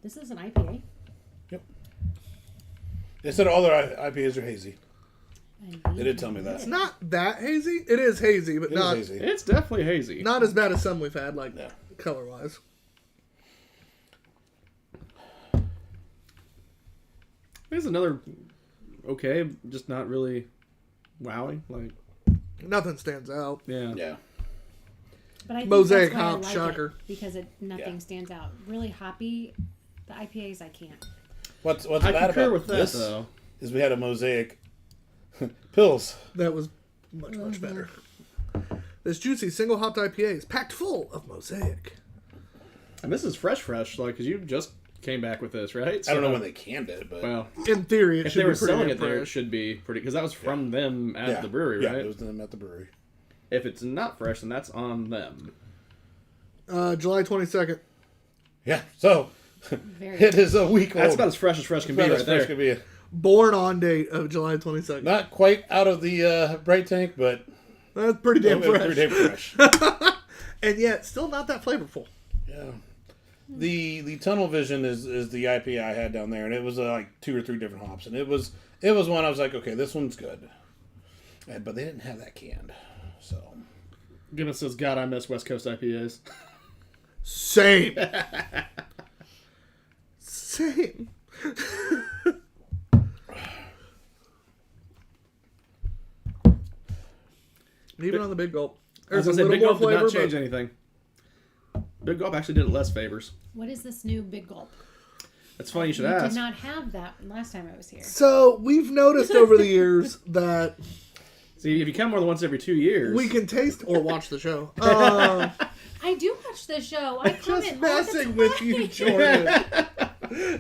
This is an IPA. Yep. They said all their IPAs are hazy. They did tell me that. It's not that hazy. It is hazy, but It not is hazy. It's definitely hazy. not as bad as some we've had, like Yeah. color-wise. It's another okay, just not really wowing. Like Nothing stands out. yeah. Yeah. But I think Mosaic that's why I hop, like shocker. it, because nothing Yeah. stands out. Really hoppy, the IPAs I can't. What's I bad concur about with that this though. is we had a Mosaic Pills. That was much better. This juicy single hopped IPA is packed full of Mosaic. And this is fresh, like because you just came back with this, right? I don't know when they canned it, but Well, In theory, it if should they be were pretty selling damn it there, it fresh. should be pretty because that was from them at the brewery, yeah, right? it was them at the brewery. If it's not fresh, then that's on them. July 22nd. Yeah, so Very it is a week old. That's about as fresh can be About right as fresh there. could be. Born on date of July 22nd. Not quite out of the bright tank, but That's pretty damn fresh. pretty damn fresh. And yet, still not that flavorful. Yeah. The Tunnel Vision is the IPA I had down there, and it was like 2 or 3 different hops, and it was one I was like, okay, this one's good, but they didn't have that canned, so. Guinness says, "God, I miss West Coast IPAs." Same. Same. Even on the big gulp. I was There's gonna a say, little Big more Gulp did flavor, not change but anything. Big Gulp actually did it less favors. What is this new Big Gulp? That's funny you should You ask. did not have that last time I was here. So we've noticed over the years that See, if you come more than once every 2 years, we can taste or watch the show. I do watch the show. I comment Just all messing the with time. you, Jordan.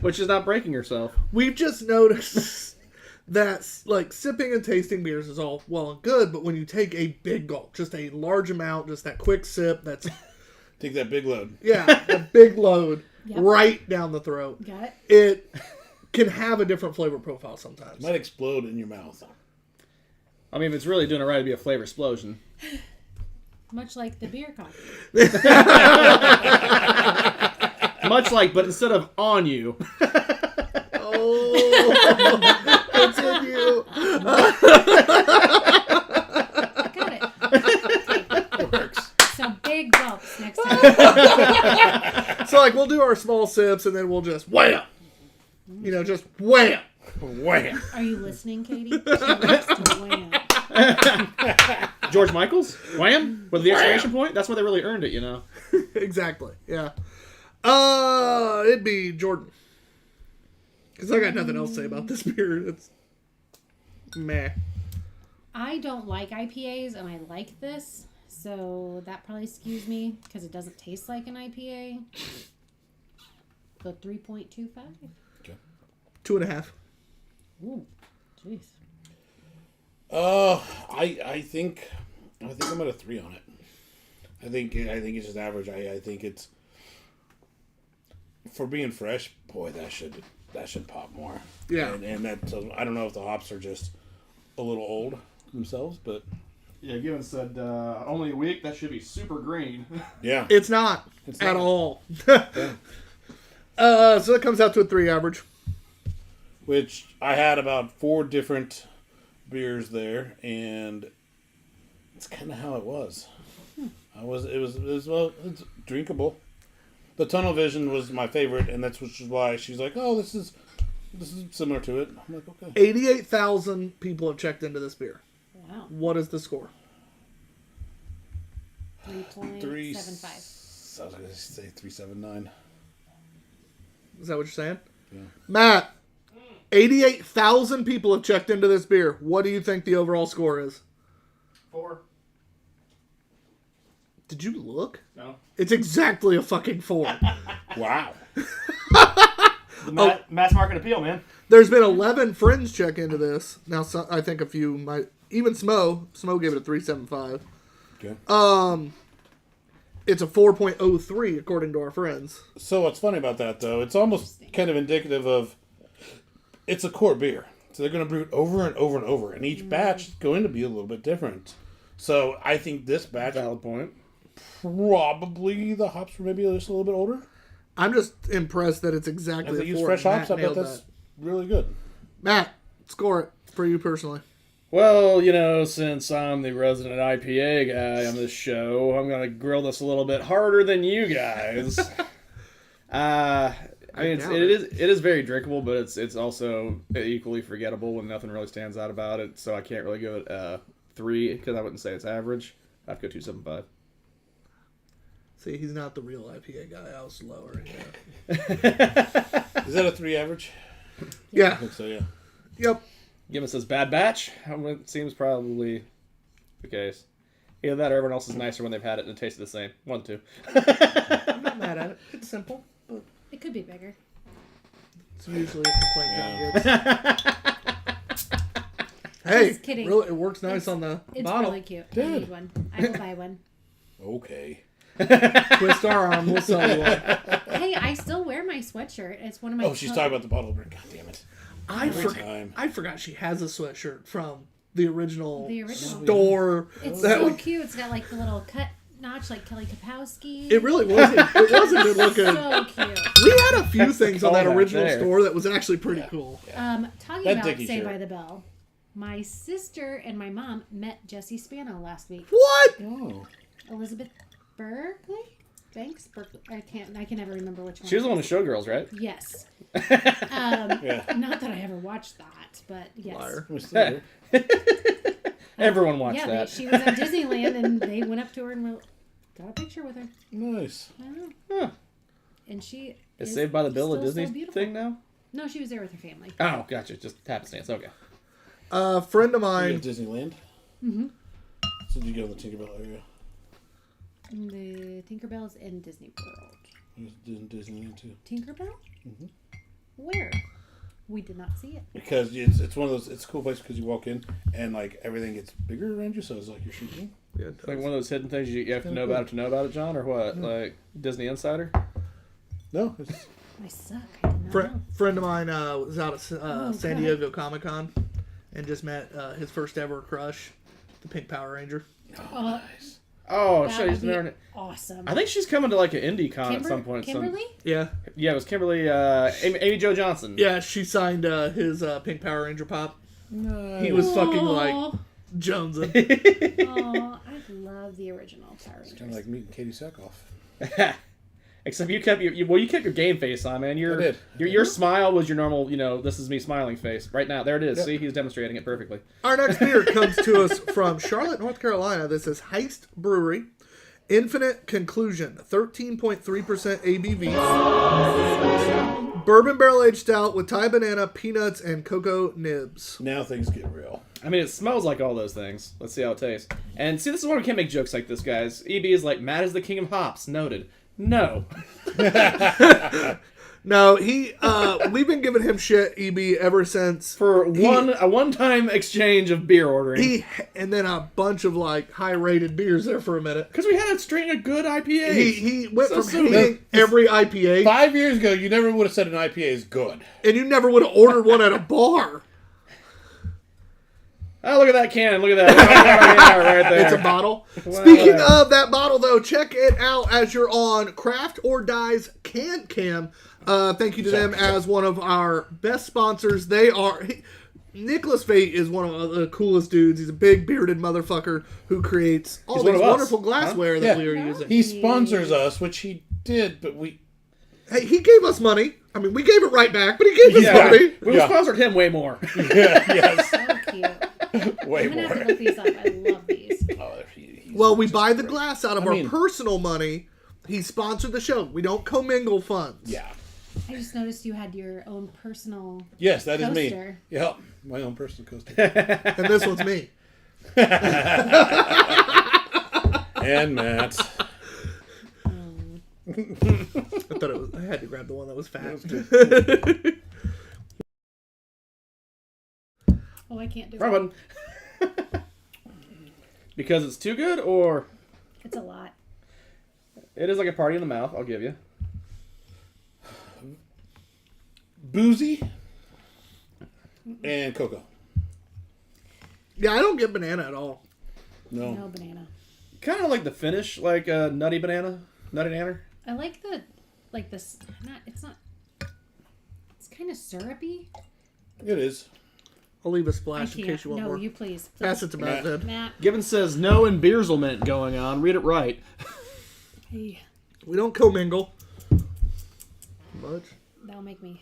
which is not breaking yourself. We've just noticed that like sipping and tasting beers is all well and good, but when you take a big gulp, just a large amount, just that quick sip, that's Take that big load. yeah, a big load Yep. right down the throat. Got it? It can have a different flavor profile sometimes. It might explode in your mouth. I mean, if it's really doing it right, it'd be a flavor explosion. Much like the beer coffee. Much like, but instead of on you. Oh, continue. Got it. It works. So big gulps next time. So like we'll do our small sips and then we'll just wham. You know, just wham. Wham. Are you listening, Katie? She likes to wham. George Michael's? Wham? With the exclamation point? That's why they really earned it, you know? Exactly. Yeah. It'd be Jordan. Because I got nothing else to say about this beer. It's meh. I don't like IPAs, and I like this, so that probably skews me because it doesn't taste like an IPA. So 3.25. 2.5. Ooh, jeez. I think I'm at a 3 on it. I think it's just average. I think it's for being fresh. Boy, that should pop more. Yeah. and that I don't know if the hops are just a little old themselves, but Yeah, Given said only a week. That should be super green. yeah, It's not It's at not. all. Yeah. So it comes out to a 3 average. Which I had about 4 different beers there, and it's kind of how it was. It was well, it's drinkable. The Tunnel Vision was my favorite, and that's which is why she's like, oh, this is similar to it. I'm like, okay. 88,000 people have checked into this beer. Wow. What is the score? 3.75. I was going to say 379. Is that what you're saying? Yeah. Matt, 88,000 people have checked into this beer. What do you think the overall score is? 4. Did you look? No. It's exactly a fucking 4. Wow. Mass market appeal, man. There's been 11 friends check into this. Now, I think a few might... Even Smo gave it a 3.75. Okay. It's a 4.03 according to our friends. So what's funny about that, though, it's almost kind of indicative of it's a core beer. So they're going to brew it over and over and over, and each batch is going to be a little bit different. So I think this batch, Valid point. probably the hops were maybe just a little bit older. I'm just impressed that it's As exactly they a use 4. fresh hops, I Matt bet nailed that's that. really good. Matt, score it for you personally. Well, you know, since I'm the resident IPA guy on this show, I'm going to grill this a little bit harder than you guys. I mean, it is very drinkable, but it's also equally forgettable when nothing really stands out about it. So I can't really give it 3 because I wouldn't say it's average. I'd go 2.75. See, he's not the real IPA guy. I was lower. Yeah. Is that a 3 average? I Yeah. think so, yeah. Yep. Given says bad batch, it seems probably the case. Either that or everyone else is nicer when they've had it and it tasted the same. 1, 2. I'm not mad at it. It's simple, but It could be bigger. it's usually a complaint John gets. Hey, Just kidding. really, it works nice on the It's bottle. really cute. I Good. need one. I will buy one. Okay. Twist our arm, we'll sell you one. Hey, I still wear my sweatshirt. It's one of my. Oh, she's talking about the bottle opener. God damn it. I forgot she has a sweatshirt from the original, The original. store. It's That so was- cute. It's got like the little cut notch, like Kelly Kapowski. It really wasn't. It wasn't good looking. So cute. We had a few things on that callback original there. store that was actually pretty cool. Talking That about Dickie Saved shirt. by the Bell. My sister and my mom met Jesse Spano last week. What? Oh. Elizabeth Berkeley? Banks? Berkeley? I can never remember which one. She was the one with Showgirls, right? Yes. Yeah. Not that I ever watched that, but yes. Liar. We're still here. Everyone watched Yeah, that. she was at Disneyland and they went up to her and got a picture with her. Nice. I don't know. Huh. And she Is Saved by the Bell a still so Disney beautiful. thing now? No, she was there with her family. Oh, gotcha. Just happenstance. Okay. A friend of You mine. at Disneyland? Mm-hmm. So did you go to the Tinkerbell area? And the Tinkerbell's in Disney World. I was in Disneyland too. Tinkerbell? Where? We did not see it. Because it's one of those, it's a cool place because you walk in and like everything gets bigger around you, so it's like you're shooting. Yeah, It's like one of those hidden things you have to know about it to know about it, John, or what? Like Disney Insider? No, it's I suck. I did not know. friend of mine was out at Oh, San God. Diego Comic Con and just met his first ever crush, the Pink Power Ranger. Oh, Oh, that shit. would be Never... awesome. I think she's coming to like an indie con at some point. Kimberly? Yeah, Yeah, it was Kimberly, Amy Jo Johnson. yeah. She signed his Pink Power Ranger pop. no. He was fucking Aw. like jonesing. Oh, I love the original Power Rangers. Kind of like meeting Katie Sackhoff. Except you kept you kept your game face on, man. I did. Your smile was your normal, this is me smiling face. Right now, there it is. Yep. See, he's demonstrating it perfectly. Our next beer comes to us from Charlotte, North Carolina. This is Heist Brewery. Infinite Conclusion, 13.3% ABV. Bourbon barrel aged stout with Thai banana, peanuts, and cocoa nibs. Now things get real. I mean, it smells like all those things. Let's see how it tastes. And see, this is why we can't make jokes like this, guys. EB is like, Matt is the king of hops. Noted. No. No, we've been giving him shit, EB, ever since. For a one-time exchange of beer ordering. And then a bunch of like high rated beers there for a minute. Because we had a string of good IPAs. He went So from soon. hating every IPA, 5 years ago, you never would have said an IPA is good. and you never would have ordered one at a bar. Oh, look at that can. Look at that. Yeah, right there. It's a bottle. Wow. Speaking of that bottle, though, check it out as you're on Craft or Die's Can Cam. Thank you to them as one of our best sponsors. They are... Nicholas Vate is one of the coolest dudes. He's a big bearded motherfucker who creates all He's one these of us. wonderful glassware that Yeah. we are using. He sponsors us, which he did, but we... Hey, he gave us money. I mean, we gave it right back, but he gave us Yeah. money. We sponsored him way more. yes, So cute. way I'm gonna have more. to look these up. I love these. Oh, he's Well, we just buy the great. glass out of I our mean- personal money. He sponsored the show. We don't commingle funds. Yeah. I just noticed you had your own personal. Yes, that is me. Coaster. Yeah, my own personal coaster. And this one's me. And Matt. I thought it was. I had to grab the one that was fat. Oh, I can't do Wrong it. button. Because it's too good, or It's a lot. it is like a party in the mouth. I'll give you. Boozy. And cocoa. Yeah, I don't get banana at all. No. No banana. Kind of like the finish, like a nutty banana, nutty nanner. I like this. It's not. It's kind of syrupy. It is. I'll leave a I splash in can't. case you want No, more. you please. Pass it to Matt then. Matt. Gibbon says no embeerzelment going on. Read it right. Hey. We don't commingle. Much. That'll make me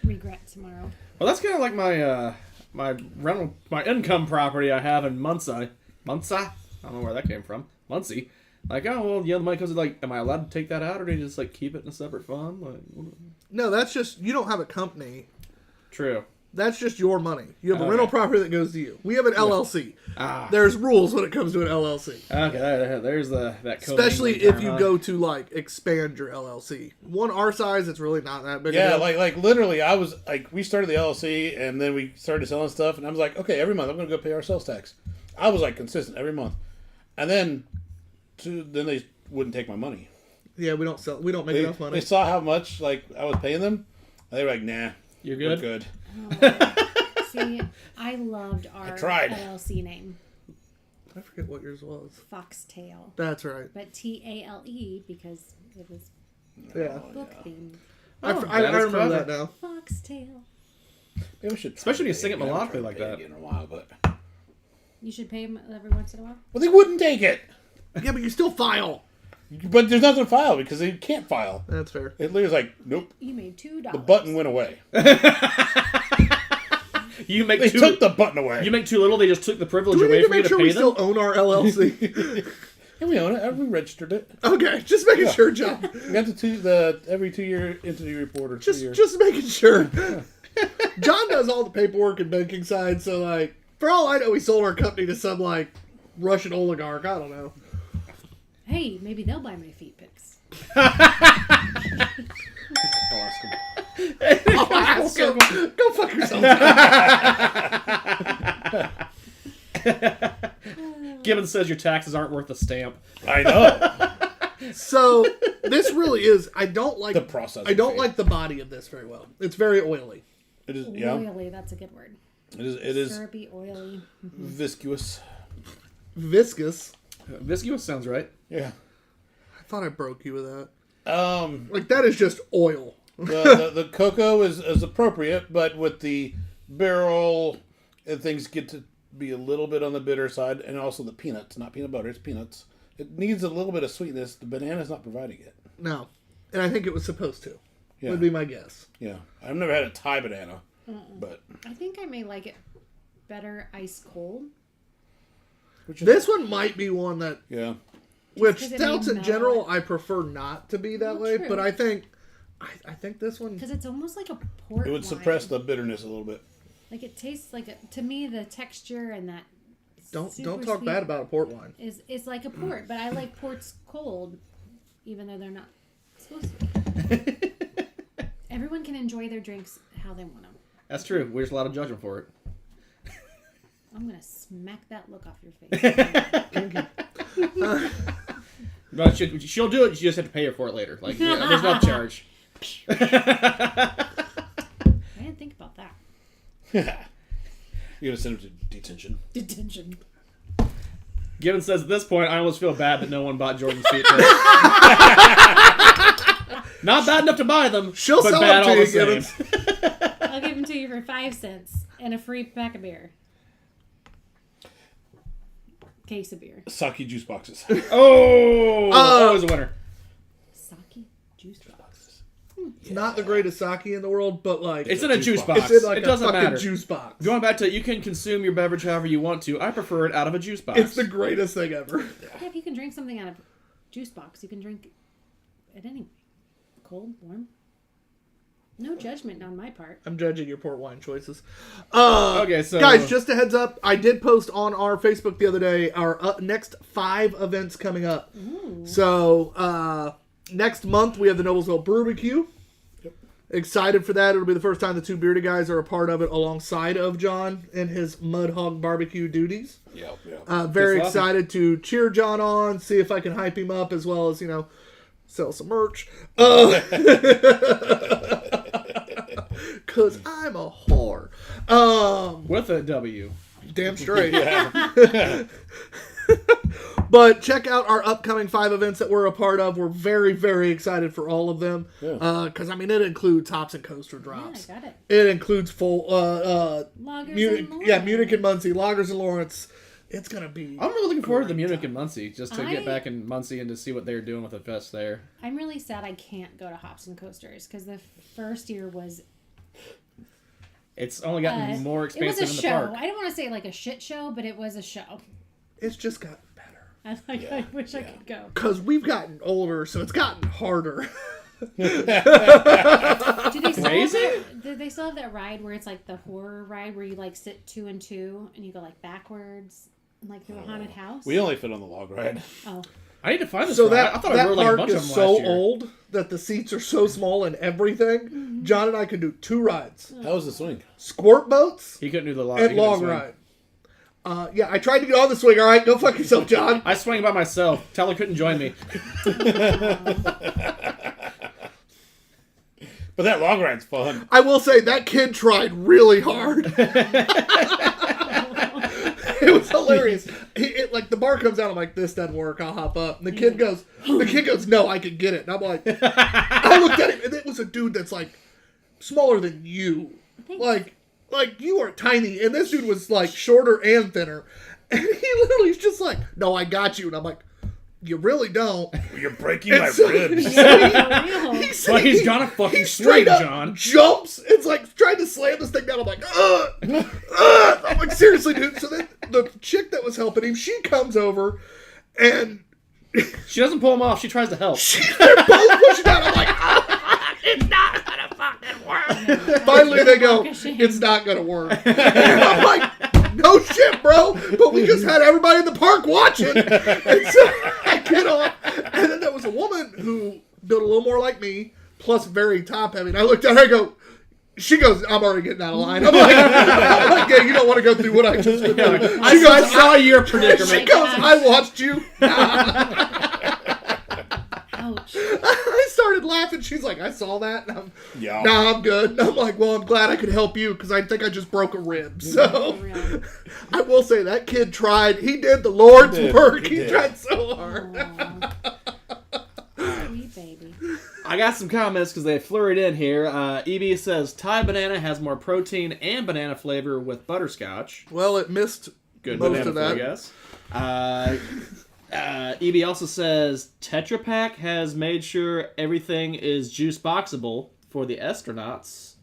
regret tomorrow. Well, that's kind of like my rental, my income property I have in Muncie. I don't know where that came from. Muncie. Like, oh, well, the money comes, like, am I allowed to take that out, or do you just, like, keep it in a separate fund? Like, No, that's just, you don't have a company. True. That's just your money. You have a Okay. rental property that goes to you. We have an LLC. There's rules when it comes to an LLC. Okay, there's that Especially if you go to, like, expand your LLC. One our size, it's really not that big. Yeah, of a- like literally, I was like, we started the LLC, and then we started selling stuff, and I was like, okay, every month I'm going to go pay our sales tax. I was like consistent every month, and then they wouldn't take my money. Yeah, we don't sell. We don't make enough money. They saw how much like I was paying them, and they were like, nah, You're good? we're good. See, I loved our tried. LLC name, I forget what yours was. Foxtail, That's right. but TALE because it was Yeah. book themed. I that remember is clever. that now. Foxtail. Maybe we should Especially when you try sing it again. I've melodically tried like to pay that. again in a while, but You should pay them every once in a while. well, they wouldn't take it. Yeah, but you still file. But there's nothing to file because they can't file. That's fair. It literally was like, nope. You made $2. The button went away. You make They too took the button away. You make too little, they just took the privilege Do we away need to from you make to sure pay we them? still own our LLC? And we own it. We registered it. Okay, just making sure, John. We got the every 2-year entity report or 3 years. Just making sure. John does all the paperwork and banking side, so like, for all I know, we sold our company to some like Russian oligarch. I don't know. Hey, maybe they'll buy my feet pics. I'll ask him. Go fuck yourself. Gibbons says your taxes aren't worth a stamp. I know. So this really is. I don't like The process. I don't like the body of this very well. It's very oily. It is. Yeah. Oily, that's a good word. It is Syrupy, oily. viscous. Viscous. Viscous sounds right. Yeah. I thought I broke you with that. Um. Like that is just oil. The cocoa is appropriate, but with the barrel, things get to be a little bit on the bitter side, and also the peanuts, not peanut butter, it's peanuts. It needs a little bit of sweetness. The banana's not providing it. No, and I think it was supposed to. Yeah. Would be my guess. Yeah. I've never had a Thai banana, but I think I may like it better ice cold. which is, This one might be one that, yeah. which 'cause it stouts may in mellow general, it. I prefer not to be that Well, way. true. But I think this one. Because it's almost like a port It would wine. suppress the bitterness a little bit. Like it tastes like to me the texture and that. Don't super talk sweet bad about a port wine. Is like a port, but I like ports cold, even though they're not supposed to. Everyone can enjoy their drinks how they want them. That's true. We're just allowed to judge them for it. I'm gonna smack that look off your face. But she'll do it. You just have to pay her for it later. Like, yeah, there's no charge. I didn't think about that. You're gonna send him to detention. Detention. Gibbons says at this point, I almost feel bad that no one bought Jordan's feet pics. Not bad enough to buy them, She'll but sell bad them to all you, the same. Gibbons. I'll give them to you for 5 cents and a free pack of beer. Case of beer. Sake juice boxes. Always a winner. Sake juice box. Not the greatest sake in the world, but like It's in a juice box. it's in like It a doesn't fucking matter. juice box. Going back to you can consume your beverage however you want to. I prefer it out of a juice box. It's the greatest thing ever. Yeah, if you can drink something out of a juice box, you can drink it anyway. Cold, warm. No judgment on my part. I'm judging your port wine choices. Okay, so Guys, just a heads up. I did post on our Facebook the other day our next 5 events coming up. Ooh. So next month we have the Noblesville Barbecue. Yep. Excited for that. It'll be the first time the Two Beerded Guys are a part of it alongside of John in his Mud Hog Barbecue duties. Yeah. Very Good stuff. excited to cheer John on, see if I can hype him up as well as, sell some merch. Because I'm a whore. with a W. Damn straight. But check out our upcoming 5 events that we're a part of. We're very, very excited for all of them. Because, it includes hops and coaster drops. Yeah, I got it. It includes full... Lagers Munich, and yeah, Munich and Muncie, Lagers and Lawrence, It's gonna be. I'm really looking forward to the great Munich time. and Muncie, just to get back in Muncie and to see what they're doing with the fest there. I'm really sad I can't go to Hops and Coasters because the first year was. It's only gotten more It was expansive a in the show. park. I don't want to say like a shit show, but it was a show. It's just gotten better. I wish I could go. Because we've gotten older, so it's gotten harder. Do they still Crazy? do they still have that ride where it's like the horror ride where you like sit 2 and 2 and you go like backwards and like through a haunted house? We only fit on the log ride. Oh, I need to find this. So ride. that I thought I that rode like a park bunch of is them so last year. old that the seats are so small and everything. John and I could do 2 rides: How was the swing? squirt boats He couldn't do the log. and long ride. Yeah, I tried to get on the swing. All right, go fuck yourself, John. I swung by myself. Teller couldn't join me. But that log ride's fun. I will say that kid tried really hard. It was hilarious. Like the bar comes out, I'm like, this doesn't work. I'll hop up. And the kid goes, no, I can get it. And I'm like, I looked at him, and it was a dude that's like smaller than you, like you are tiny, and this dude was like shorter and thinner, and he literally is just like, no, I got you. And I'm like, you really don't. You're breaking my so- ribs. Well, he's got a fucking he straight, straight up John. jumps. It's like trying to slam this thing down. I'm like, I'm like, seriously, dude. So then the chick that was helping him, she comes over, and She doesn't pull him off. She tries to help. they're both pushing down. I'm like, it's not gonna fucking work. Finally, they go, it's not gonna work. And I'm like, no shit, bro. But we just had everybody in the park watching. And so I get off, and then there was a woman who built a little more like me, plus very top heavy. And I looked at her, I go, she goes, I'm already getting out of line. I'm like, yeah, you don't want to go through what I just went through. I saw your predicament. She goes, I watched you. ouch. I started laughing. She's like, I saw that. And I'm, Yeah. nah, I'm good. And I'm like, well, I'm glad I could help you because I think I just broke a rib. So Really. I will say that kid tried. He did the Lord's He did. work. He He did. tried so hard. Sweet baby. I got some comments because they flurried in here. EB says Thai banana has more protein and banana flavor with butterscotch. Well, it missed Good most banana of flavor, that. I guess. EB also says Tetra Pak has made sure everything is juice boxable for the astronauts.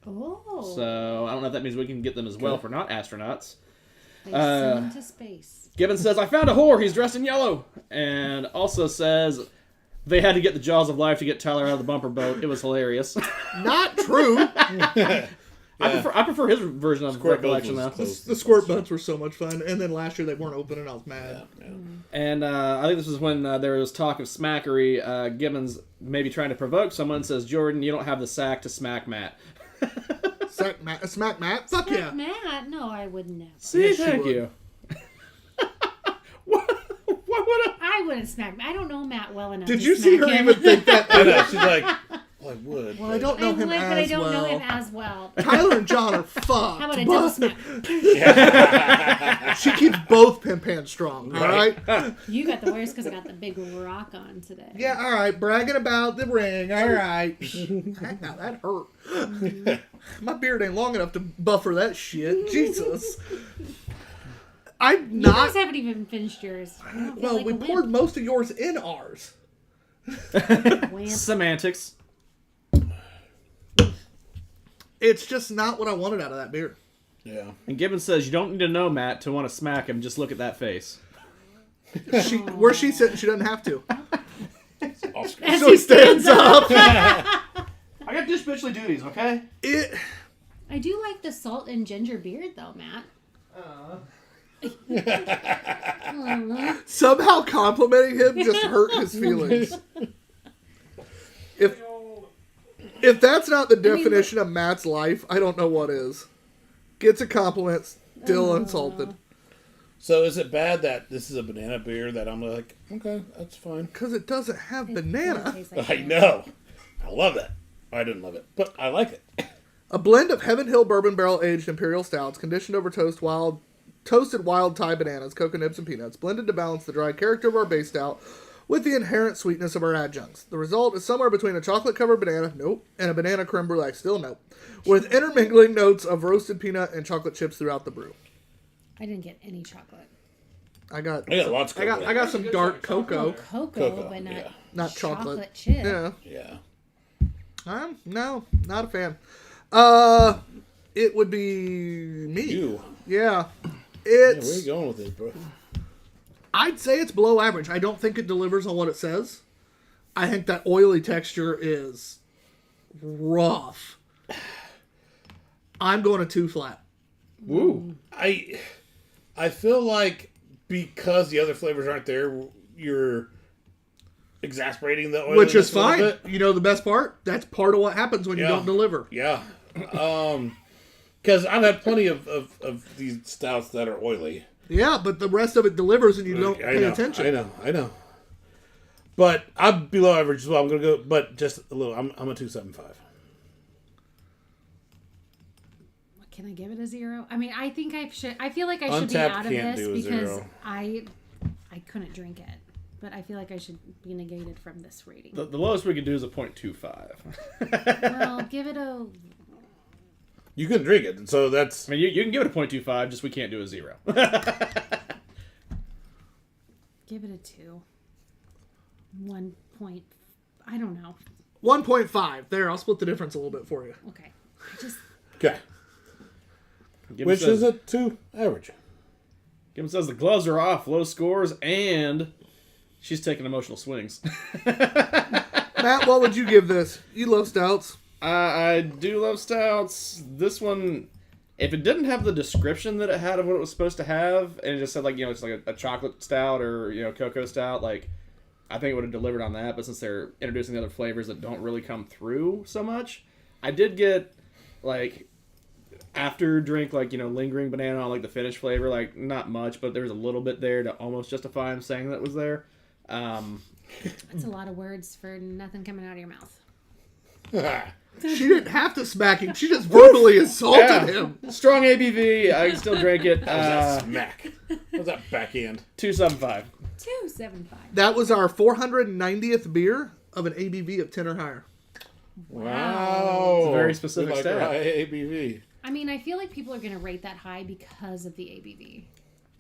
Oh. So I don't know if that means we can get them as well for not astronauts. They send him to space. Gibbons says, I found a whore. He's dressed in yellow. And also says they had to get the jaws of life to get Tyler out of the bumper boat. It was hilarious. Not true. I prefer his version of Squirt recollection, boats though. was close. The squirt butts were so much fun. And then last year they weren't open and I was mad. And I think this was when there was talk of smackery. Gibbons maybe trying to provoke someone says, Jordan, you don't have the sack to smack Matt. Smack Matt? Fuck yeah. Matt? No, I would never. See, Yes, you thank would. you. What would I wouldn't smack. I don't know Matt well enough. Did to you see smack her him. even think that? I know. She's like, well, I would. Well, I don't I know would, him but as I don't well. know him as well. Tyler and John are fucked. How about a double smack? She keeps both pin pans strong, all right? You got the worst because I got the big rock on today. Yeah, all right. Bragging about the ring, all right. Now that hurt. My beard ain't long enough to buffer that shit. Jesus. I'm You guys not. haven't even finished yours. I don't feel Well, like we a poured wimp. most of yours in ours. Wimp. Semantics. It's just not what I wanted out of that beer. Yeah. And Gibbons says, you don't need to know Matt to want to smack him. Just look at that face. Where she's sitting, she doesn't have to. Oscar. As So he stands up. I got dispatchly duties, okay? It. I do like the salt and ginger beard, though, Matt. Somehow complimenting him just hurt his feelings. If that's not the definition of Matt's life, I don't know what is. Gets a compliment, still insulted. So is it bad that this is a banana beer that I'm like, okay, that's fine. Because it doesn't have It banana. tastes like I know. I love that. I didn't love it, but I like it. A blend of Heaven Hill bourbon barrel aged imperial stouts, conditioned over toasted wild Thai bananas, cocoa nibs, and peanuts, blended to balance the dry character of our base stout with the inherent sweetness of our adjuncts. The result is somewhere between a chocolate-covered banana, nope, and a banana creme brulee, still nope, with intermingling notes of roasted peanut and chocolate chips throughout the brew. I didn't get any chocolate. I got lots of cocoa. I got some dark cocoa, Cocoa, but not yeah. not chocolate. chip. Yeah. Yeah. No, not a fan. It would be me. You. Yeah. Yeah, It's where are you going with this, bro? I'd say it's below average. I don't think it delivers on what it says. I think that oily texture is rough. I'm going a 2 flat. Woo. I feel like because the other flavors aren't there, you're exasperating the oil. Which is fine. You know the best part? That's part of what happens when you Yeah. don't deliver. Yeah. Because I've had plenty of these stouts that are oily. Yeah, but the rest of it delivers and you don't I pay know, attention. I know. But I'm below average as well. I'm gonna go, but just a little. I'm a 2.75. Can I give it a 0? I mean, I think I should. I feel like I should Untapped be out of can't this do a because 0. I couldn't drink it. But I feel like I should be negated from this rating. The lowest we can do is a 0.25. Well, give it a. You couldn't drink it, so that's. I mean, you can give it a 0.25, just we can't do a 0. Give it a 2. 1 point. I don't know. 1.5. There, I'll split the difference a little bit for you. Okay. I just. Okay. Which is a 2 average. Gibbon says the gloves are off, low scores, and she's taking emotional swings. Matt, what would you give this? You love stouts. I do love stouts. This one, if it didn't have the description that it had of what it was supposed to have, and it just said, like, you know, it's like a chocolate stout or, you know, cocoa stout, like, I think it would have delivered on that. But since they're introducing the other flavors that don't really come through so much, I did get, like, after drink, like, you know, lingering banana on, like, the finished flavor, like, not much, but there was a little bit there to almost justify him saying that was there. That's a lot of words for nothing coming out of your mouth. She didn't have to smack him. She just verbally assaulted him. Strong ABV. I can still drink it. Smack. What's that backhand? 2.75. 2.75. That was our 490th beer of an ABV of 10 or higher. Wow. It's a very specific like stat. high ABV. I mean, I feel like people are going to rate that high because of the ABV.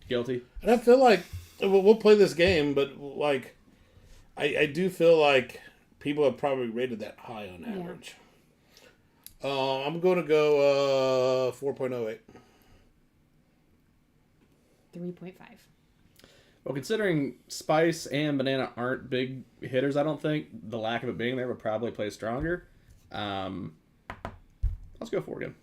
Guilty. And I feel like we'll play this game, but like I do feel like people have probably rated that high on average. I'm going to go 4.08. 3.5. Well, considering spice and banana aren't big hitters, I don't think the lack of it being there would probably play stronger. Let's go 4 again.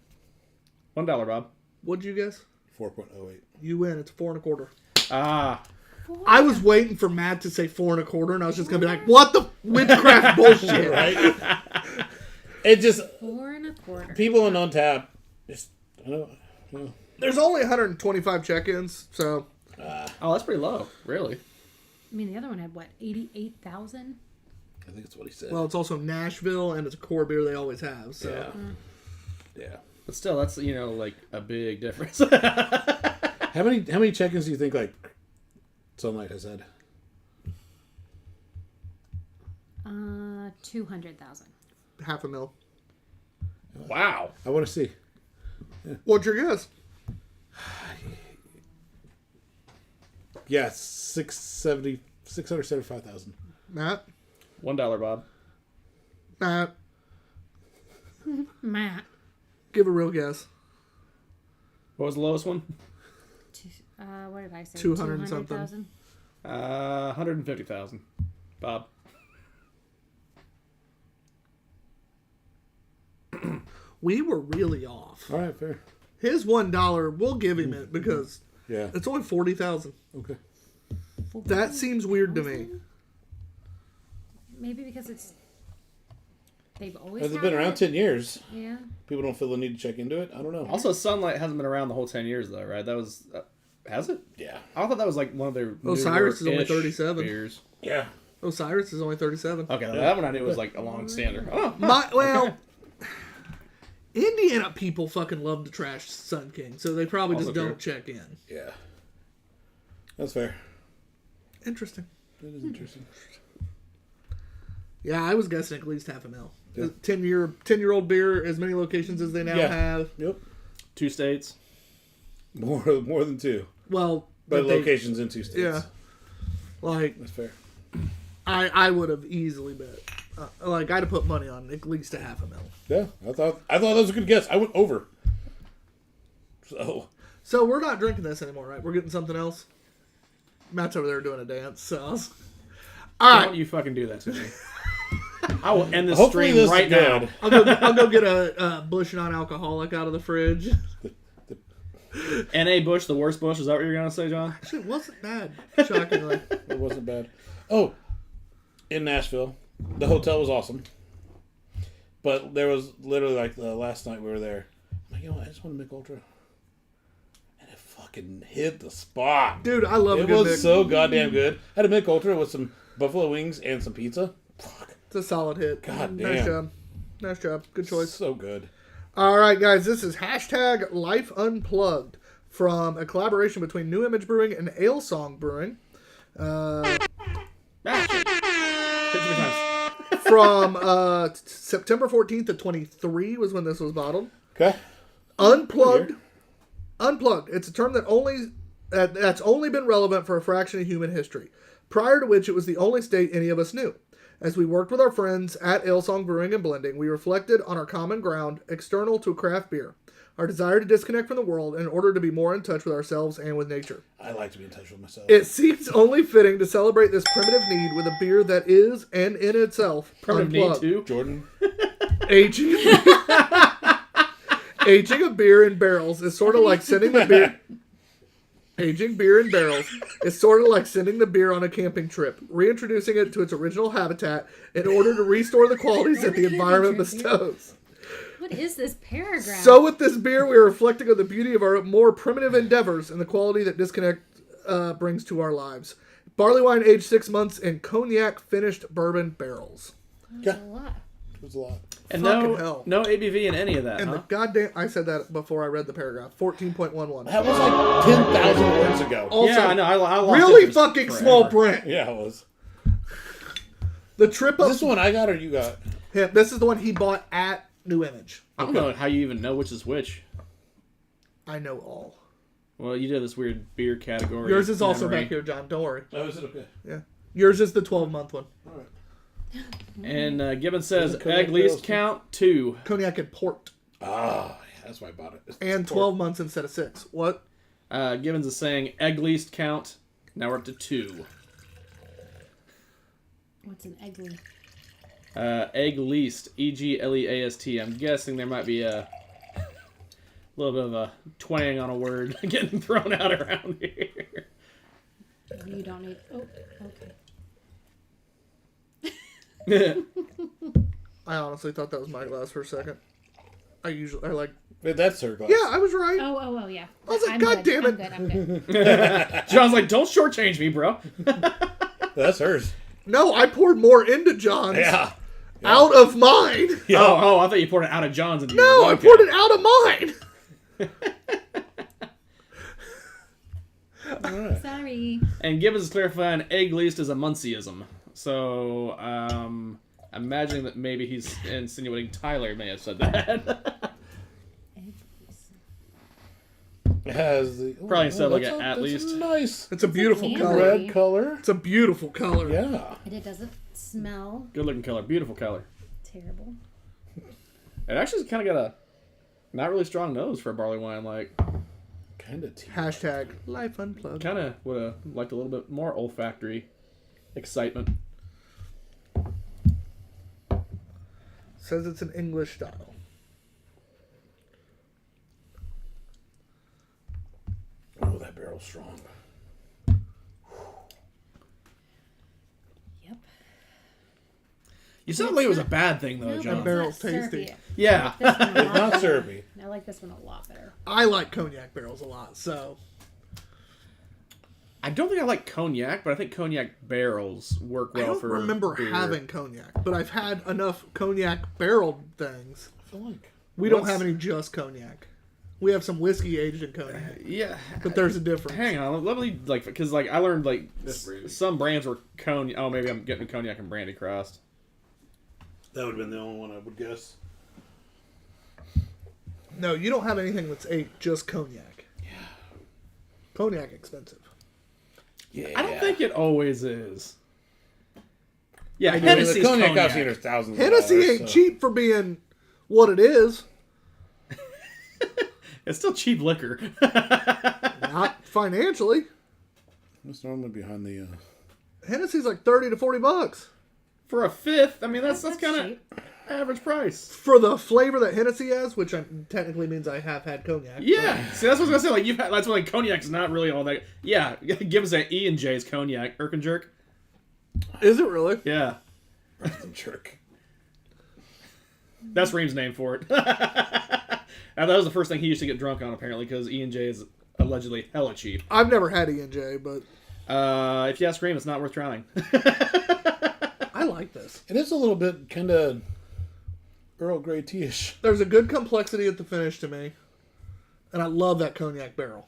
$1, Bob. What'd you guess? 4.08. You win. It's 4.25. Ah, I was waiting for Matt to say 4.25, and I was just gonna be like, "What the witchcraft bullshit?" Right? It just 4.25. people in on tap. Just I don't know. There's only 125 check-ins, so oh, that's pretty low, really. I mean, the other one had what, 88,000? I think that's what he said. well, it's also Nashville, and it's a core beer they always have. So yeah. But still, that's, you know, like a big difference. How many check-ins do you think like Sunlight has had? 200,000. half a mil. Wow. I want to see. What's your guess? Yeah, 675,000. Matt? $1, Bob. Matt, Matt. give a real guess. What was the lowest one? What did I say? 200 and something. 200,000? 150,000. Bob. We were really off. All right, fair. His $1, we'll give him it because Yeah. it's only 40,000. Okay. That seems weird to me. Maybe because they've always Has it had been around 10 years? Yeah. People don't feel the need to check into it? I don't know. Also, Sunlight hasn't been around the whole 10 years, though, right? That was... has it? Yeah. I thought that was like one of their Osiris is only newer-ish 37. beers. Yeah. Osiris is only 37. Okay, that one I knew was like a long stander. Oh, Indiana people fucking love to trash Sun King, so they probably Also just don't true. check in. Yeah. That's fair. Interesting. That is interesting. Yeah, I was guessing at least half a mil. 10-year-old beer, as many locations as they now Yeah. have. Yep. 2 states. More than 2. Well, But that they- locations in 2 states. Yeah. Like, That's fair. I would have easily bet. Like, I'd have put money on at least a $500,000. Yeah, I thought that was a good guess. I went over. So we're not drinking this anymore, right? We're getting something else. Matt's over there doing a dance. So, all right. Don't you fucking do that to me. I will end this Hopefully stream this is right now. good. I'll go get a Bush non-alcoholic out of the fridge. N.A. Bush, the worst Bush. Is that what you're going to say, John? Actually, it wasn't bad, shockingly. It wasn't bad. Oh, in Nashville, the hotel was awesome. But there was literally like the last night we were there. I'm like, you know what? I just want to make ultra. And it fucking hit the spot. Dude, I love a It good was Mick. so goddamn good. I had a Mick Ultra with some buffalo wings and some pizza. Fuck. It's a solid hit. God Nice damn. job. Nice job. Good choice. So good. All right, guys. This is hashtag Life Unplugged from a collaboration between New Image Brewing and Ale Song Brewing. From September 14th of 23 was when this was bottled. Okay. Unplugged. Unplugged. It's a term that's only been relevant for a fraction of human history, prior to which it was the only state any of us knew. As we worked with our friends at Ale Song Brewing and Blending, we reflected on our common ground external to craft beer, our desire to disconnect from the world in order to be more in touch with ourselves and with nature. I like to be in touch with myself. It seems only fitting to celebrate this primitive need with a beer that is, and in itself, Primitive need unplugged. too. Jordan. Aging a beer in barrels is sort of like sending the beer. Aging beer in barrels is sort of like sending the beer on a camping trip, reintroducing it to its original habitat in order to restore the qualities that the environment bestows. What is this paragraph? So with this beer, we are reflecting on the beauty of our more primitive endeavors and the quality that disconnect brings to our lives. Barley wine aged 6 months in cognac finished bourbon barrels. That's a lot. It was a lot. And Fucking hell. no ABV in any of that, And huh? the goddamn, I said that before I read the paragraph. 14.11. That was like 10,000 words ago. Also, Yeah, I know. I lost really interest fucking forever. small print. Yeah, it was. The trip Is up. this the one I got or you got? This is the one he bought at New Image. I don't know how you even know which is which. I know all. Well, you did this weird beer category. Yours is also memory. back here, John. Don't worry. Oh, is it okay? Yeah. Yours is the 12-month one. All right. And Gibbon says Isn't cognac egg least barrels- count 2. Cognac and port. Ah, yeah, that's why I bought it. It's And pork. 12 months instead of 6. What? Gibbons is saying egg least count. Now we're up to 2. What's an egg? Egg least. EGLEAST. I'm guessing there might be a little bit of a twang on a word getting thrown out around here. You don't need. Oh, okay. I honestly thought that was my glass for a second. I like. Wait, that's her glass. Yeah, I was right. Oh, yeah. I was like, I'm God good. damn it. I'm good. John's like, don't shortchange me, bro. That's hers. No, I poured more into John's. Yeah. Out of mine. Yeah. Oh, I thought you poured it out of John's into No, yours. I Okay. poured it out of mine. All right. Sorry. And Gibbons is clarifying egg least is a Muncieism. So, imagining that maybe he's insinuating Tyler may have said that. It has the Probably instead like that's an at that's least. nice. It's a beautiful candy. color. Red color. It's a beautiful color. Yeah. And it doesn't smell Good looking color. Beautiful color. terrible. It actually kind of got a not really strong nose for a barley wine. Like, Kind of tea. Hashtag Life Unplugged. kind of would have liked a little bit more olfactory excitement. Says it's an English style. Oh, that barrel's strong. Yep. You sound like it was a bad thing though, No, John. but barrel's it's not tasty. syrupy. Yeah. This one a It's lot not better. syrupy. I like this one a lot better. I like cognac barrels a lot, so I don't think I like cognac, but I think cognac barrels work I well don't for remember beer. having cognac, but I've had enough cognac barreled things. I feel like We don't What's- have any just cognac. We have some whiskey aged in cognac, Yeah. but there's a difference. Hang on, let me like because like I learned like That's brandy. some brands were cognac. Oh, maybe I'm getting cognac and brandy crossed. that would have been the only one I would guess. No, you don't have anything that's just cognac. Yeah. Cognac expensive. Yeah. I don't think it always is. Yeah, The Hennessy's cognac cognac. I've seen are thousands. Hennessy of dollars, ain't so. cheap for being what it is. It's still cheap liquor. Not financially. What's normally behind the? Hennessy's like $30 to $40 For a fifth, I mean, that's kind of cheap. average price. for the flavor that Hennessy has, which technically means I have had cognac. Yeah, see, that's what I was gonna say. Like, you've had, that's why like, cognac's not really all that. Yeah, give us that E&J's cognac, Erkenjerk. Is it really? Yeah, Jerk. that's Reem's name for it. And that was the first thing he used to get drunk on, apparently, because E&J is allegedly hella cheap. I've never had E&J, but If you ask Reem, it's not worth trying. I like this. It is a little bit kind of Earl Grey tea-ish. There's a good complexity at the finish to me, and I love that cognac barrel.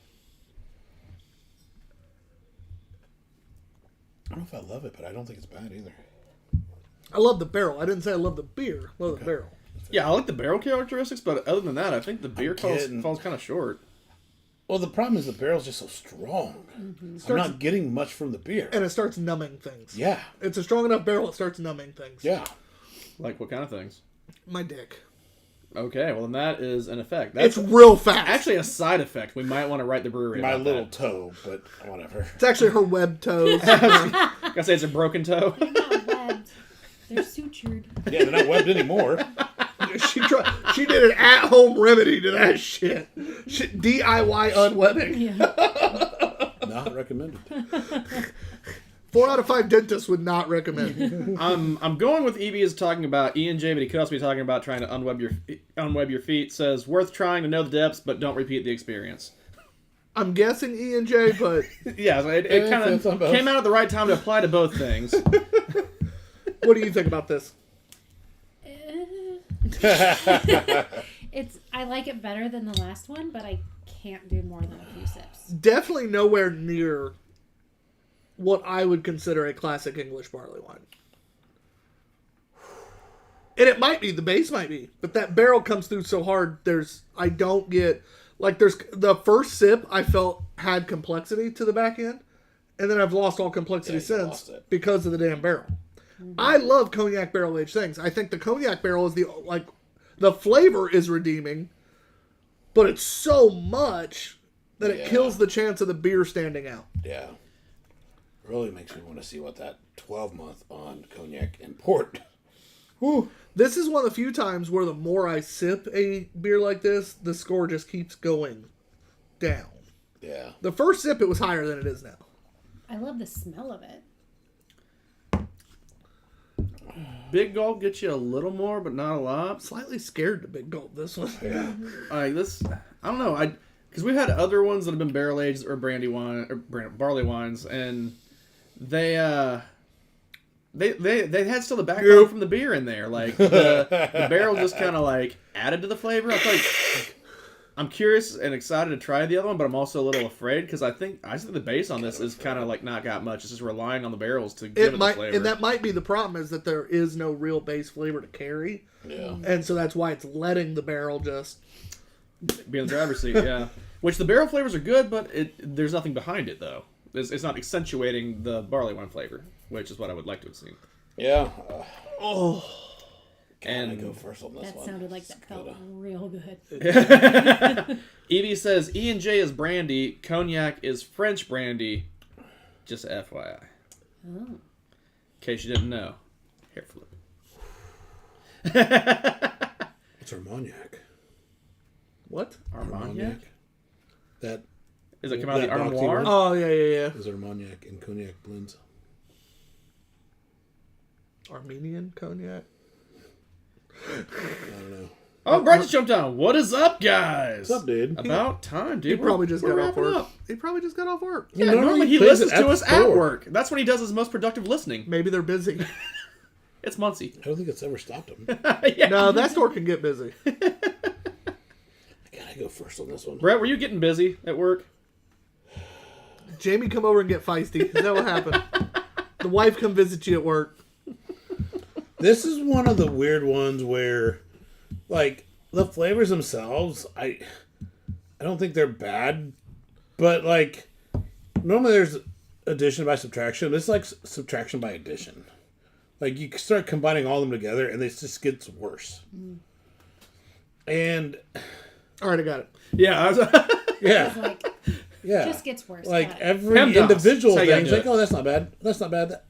I don't know if I love it, but I don't think it's bad either. I love the barrel. I didn't say I love the beer. I love the barrel. Yeah, I like the barrel characteristics, but other than that, I think the beer kidding. falls kind of short. Well, the problem is the barrel's just so strong. I'm not getting much from the beer. And it starts numbing things. Yeah. It's a strong enough barrel, it starts numbing things. Yeah. Like, what kind of things? My dick. Okay, well, then that is an effect. It's That's real fast. actually a side effect. We might want to write the brewery My about little that. toe, but whatever. It's actually her web toes. I say it's a broken toe. They're not webbed. They're sutured. Yeah, they're not webbed anymore. She did an at-home remedy to that shit. DIY unwebbing. Yeah. Not recommended. 4 out of 5 dentists would not recommend. I'm going with EB is talking about E&J, but he could also be talking about trying to unweb your feet. Says worth trying to know the depths, but don't repeat the experience. I'm guessing E&J, but Yeah, so it kind it's on of both. came out at the right time to apply to both things. what do you think about this? I like it better than the last one, but I can't do more than a few sips. Definitely nowhere near what I would consider a classic English barley wine. And it might be, the base might be, but that barrel comes through so hard, there's the first sip I felt had complexity to the back end, and then I've lost all complexity Yeah, you since lost it. because of the damn barrel. I love cognac barrel aged things. I think the cognac barrel is the flavor is redeeming, but it's so much that it Yeah. kills the chance of the beer standing out. Yeah. Really makes me want to see what that 12-month on cognac and port. Whew. This is one of the few times where the more I sip a beer like this, the score just keeps going down. Yeah. The first sip, it was higher than it is now. I love the smell of it. Big gulp gets you a little more, but not a lot. Slightly scared to big gulp this one. Yeah. Like this, I don't know. Because we've had other ones that have been barrel aged or brandy wine or barley wines, and they had still the background from the beer in there. Like the barrel just kind of like added to the flavor. I feel like I'm curious and excited to try the other one, but I'm also a little afraid because I think the base on this is kind of like not got much. It's just relying on the barrels to give it the flavor. And that might be the problem, is that there is no real base flavor to carry. Yeah. And so that's why it's letting the barrel just... be in the driver's seat, yeah. Which the barrel flavors are good, but there's nothing behind it though. It's not accentuating the barley wine flavor, which is what I would like to have seen. Yeah. And I go first on this That one. sounded like that felt real good. Evie says E&J is brandy, cognac is French brandy. Just FYI. Oh. In case you didn't know. Hair flip. It's Armagnac. What? Armagnac? That Is it come out of the That boxy Armoire? one? Oh, yeah. is Armagnac and cognac blends. Armenian cognac? I don't know. Oh, Brett just jumped on. What is up, guys? What's up, dude? About time, dude. He probably just We're got off wrapping work. up. He probably just got off work. Yeah, Normally normally he he plays listens it at to us the at store. work. That's when he does his most productive listening. Maybe they're busy. It's Muncie. I don't think it's ever stopped him. Yeah. No, that store can get busy. I gotta go first on this one. Brett, were you getting busy at work? Jamie, come over and get feisty. Is that what happened? The wife come visit you at work. This is one of the weird ones where, like, the flavors themselves, I don't think they're bad, but like, normally there's addition by subtraction. It's like subtraction by addition. Like you start combining all of them together, and it just gets worse. And All right, I got it. Yeah, I was, yeah, Like, yeah, just gets worse. like but- every PEMDAS. individual That's how you thing's gotta like, do oh, that's not bad. That's not bad.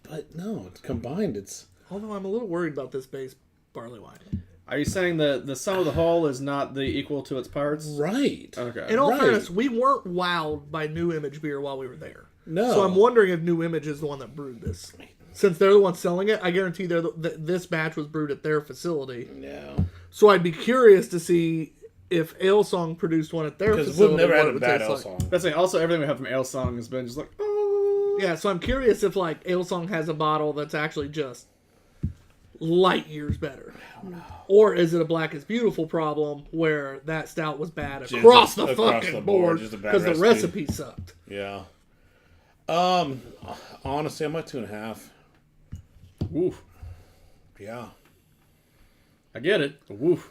But no, it's combined. It's Although I'm a little worried about this base barley wine. are you saying the sum of the whole is not the equal to its parts? right. Okay. In all Right. fairness, we weren't wowed by New Image beer while we were there. No. So I'm wondering if New Image is the one that brewed this. Since they're the ones selling it, I guarantee this batch was brewed at their facility. No. So I'd be curious to see if Ale Song produced one at their Because facility. we've never what had it a would bad taste ale like. song. That's saying also everything we have from Ale Song has been just like, oh. Yeah, so I'm curious if like Ale Song has a bottle that's actually just light years better. Or is it a Black is Beautiful problem where that stout was bad across the across fucking the board, board just a bad because the recipe. recipe sucked. Yeah. Honestly, I'm at 2.5. Woof. Yeah. I get it. Woof.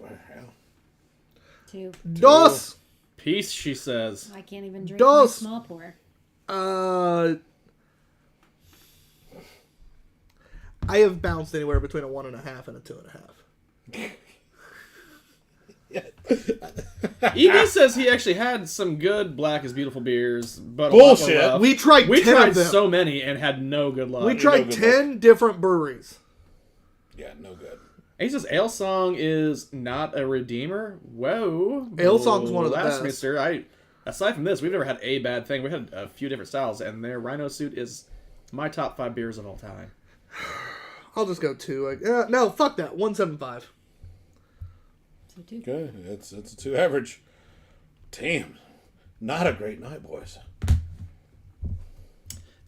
Yeah. 2. Dos! Peace, she says. I can't even drink Dos. my small pour. I have bounced anywhere between a 1.5 and a 2.5. EB says he actually had some good Black is Beautiful beers, but a lot Bullshit. were rough. We tried 10 tried of them. so many and had no good luck. We tried good 10 different breweries. Yeah, no good. And he says Ale Song is not a redeemer. Whoa. Ale Song's one of the Blasphemy, best. sir. Aside from this, we've never had a bad thing. We had a few different styles, and their Rhino Suit is my top 5 beers of all time. I'll just go 2. No, fuck that. 1.75. So 2. Okay, it's a 2 average. Damn. Not a great night, boys.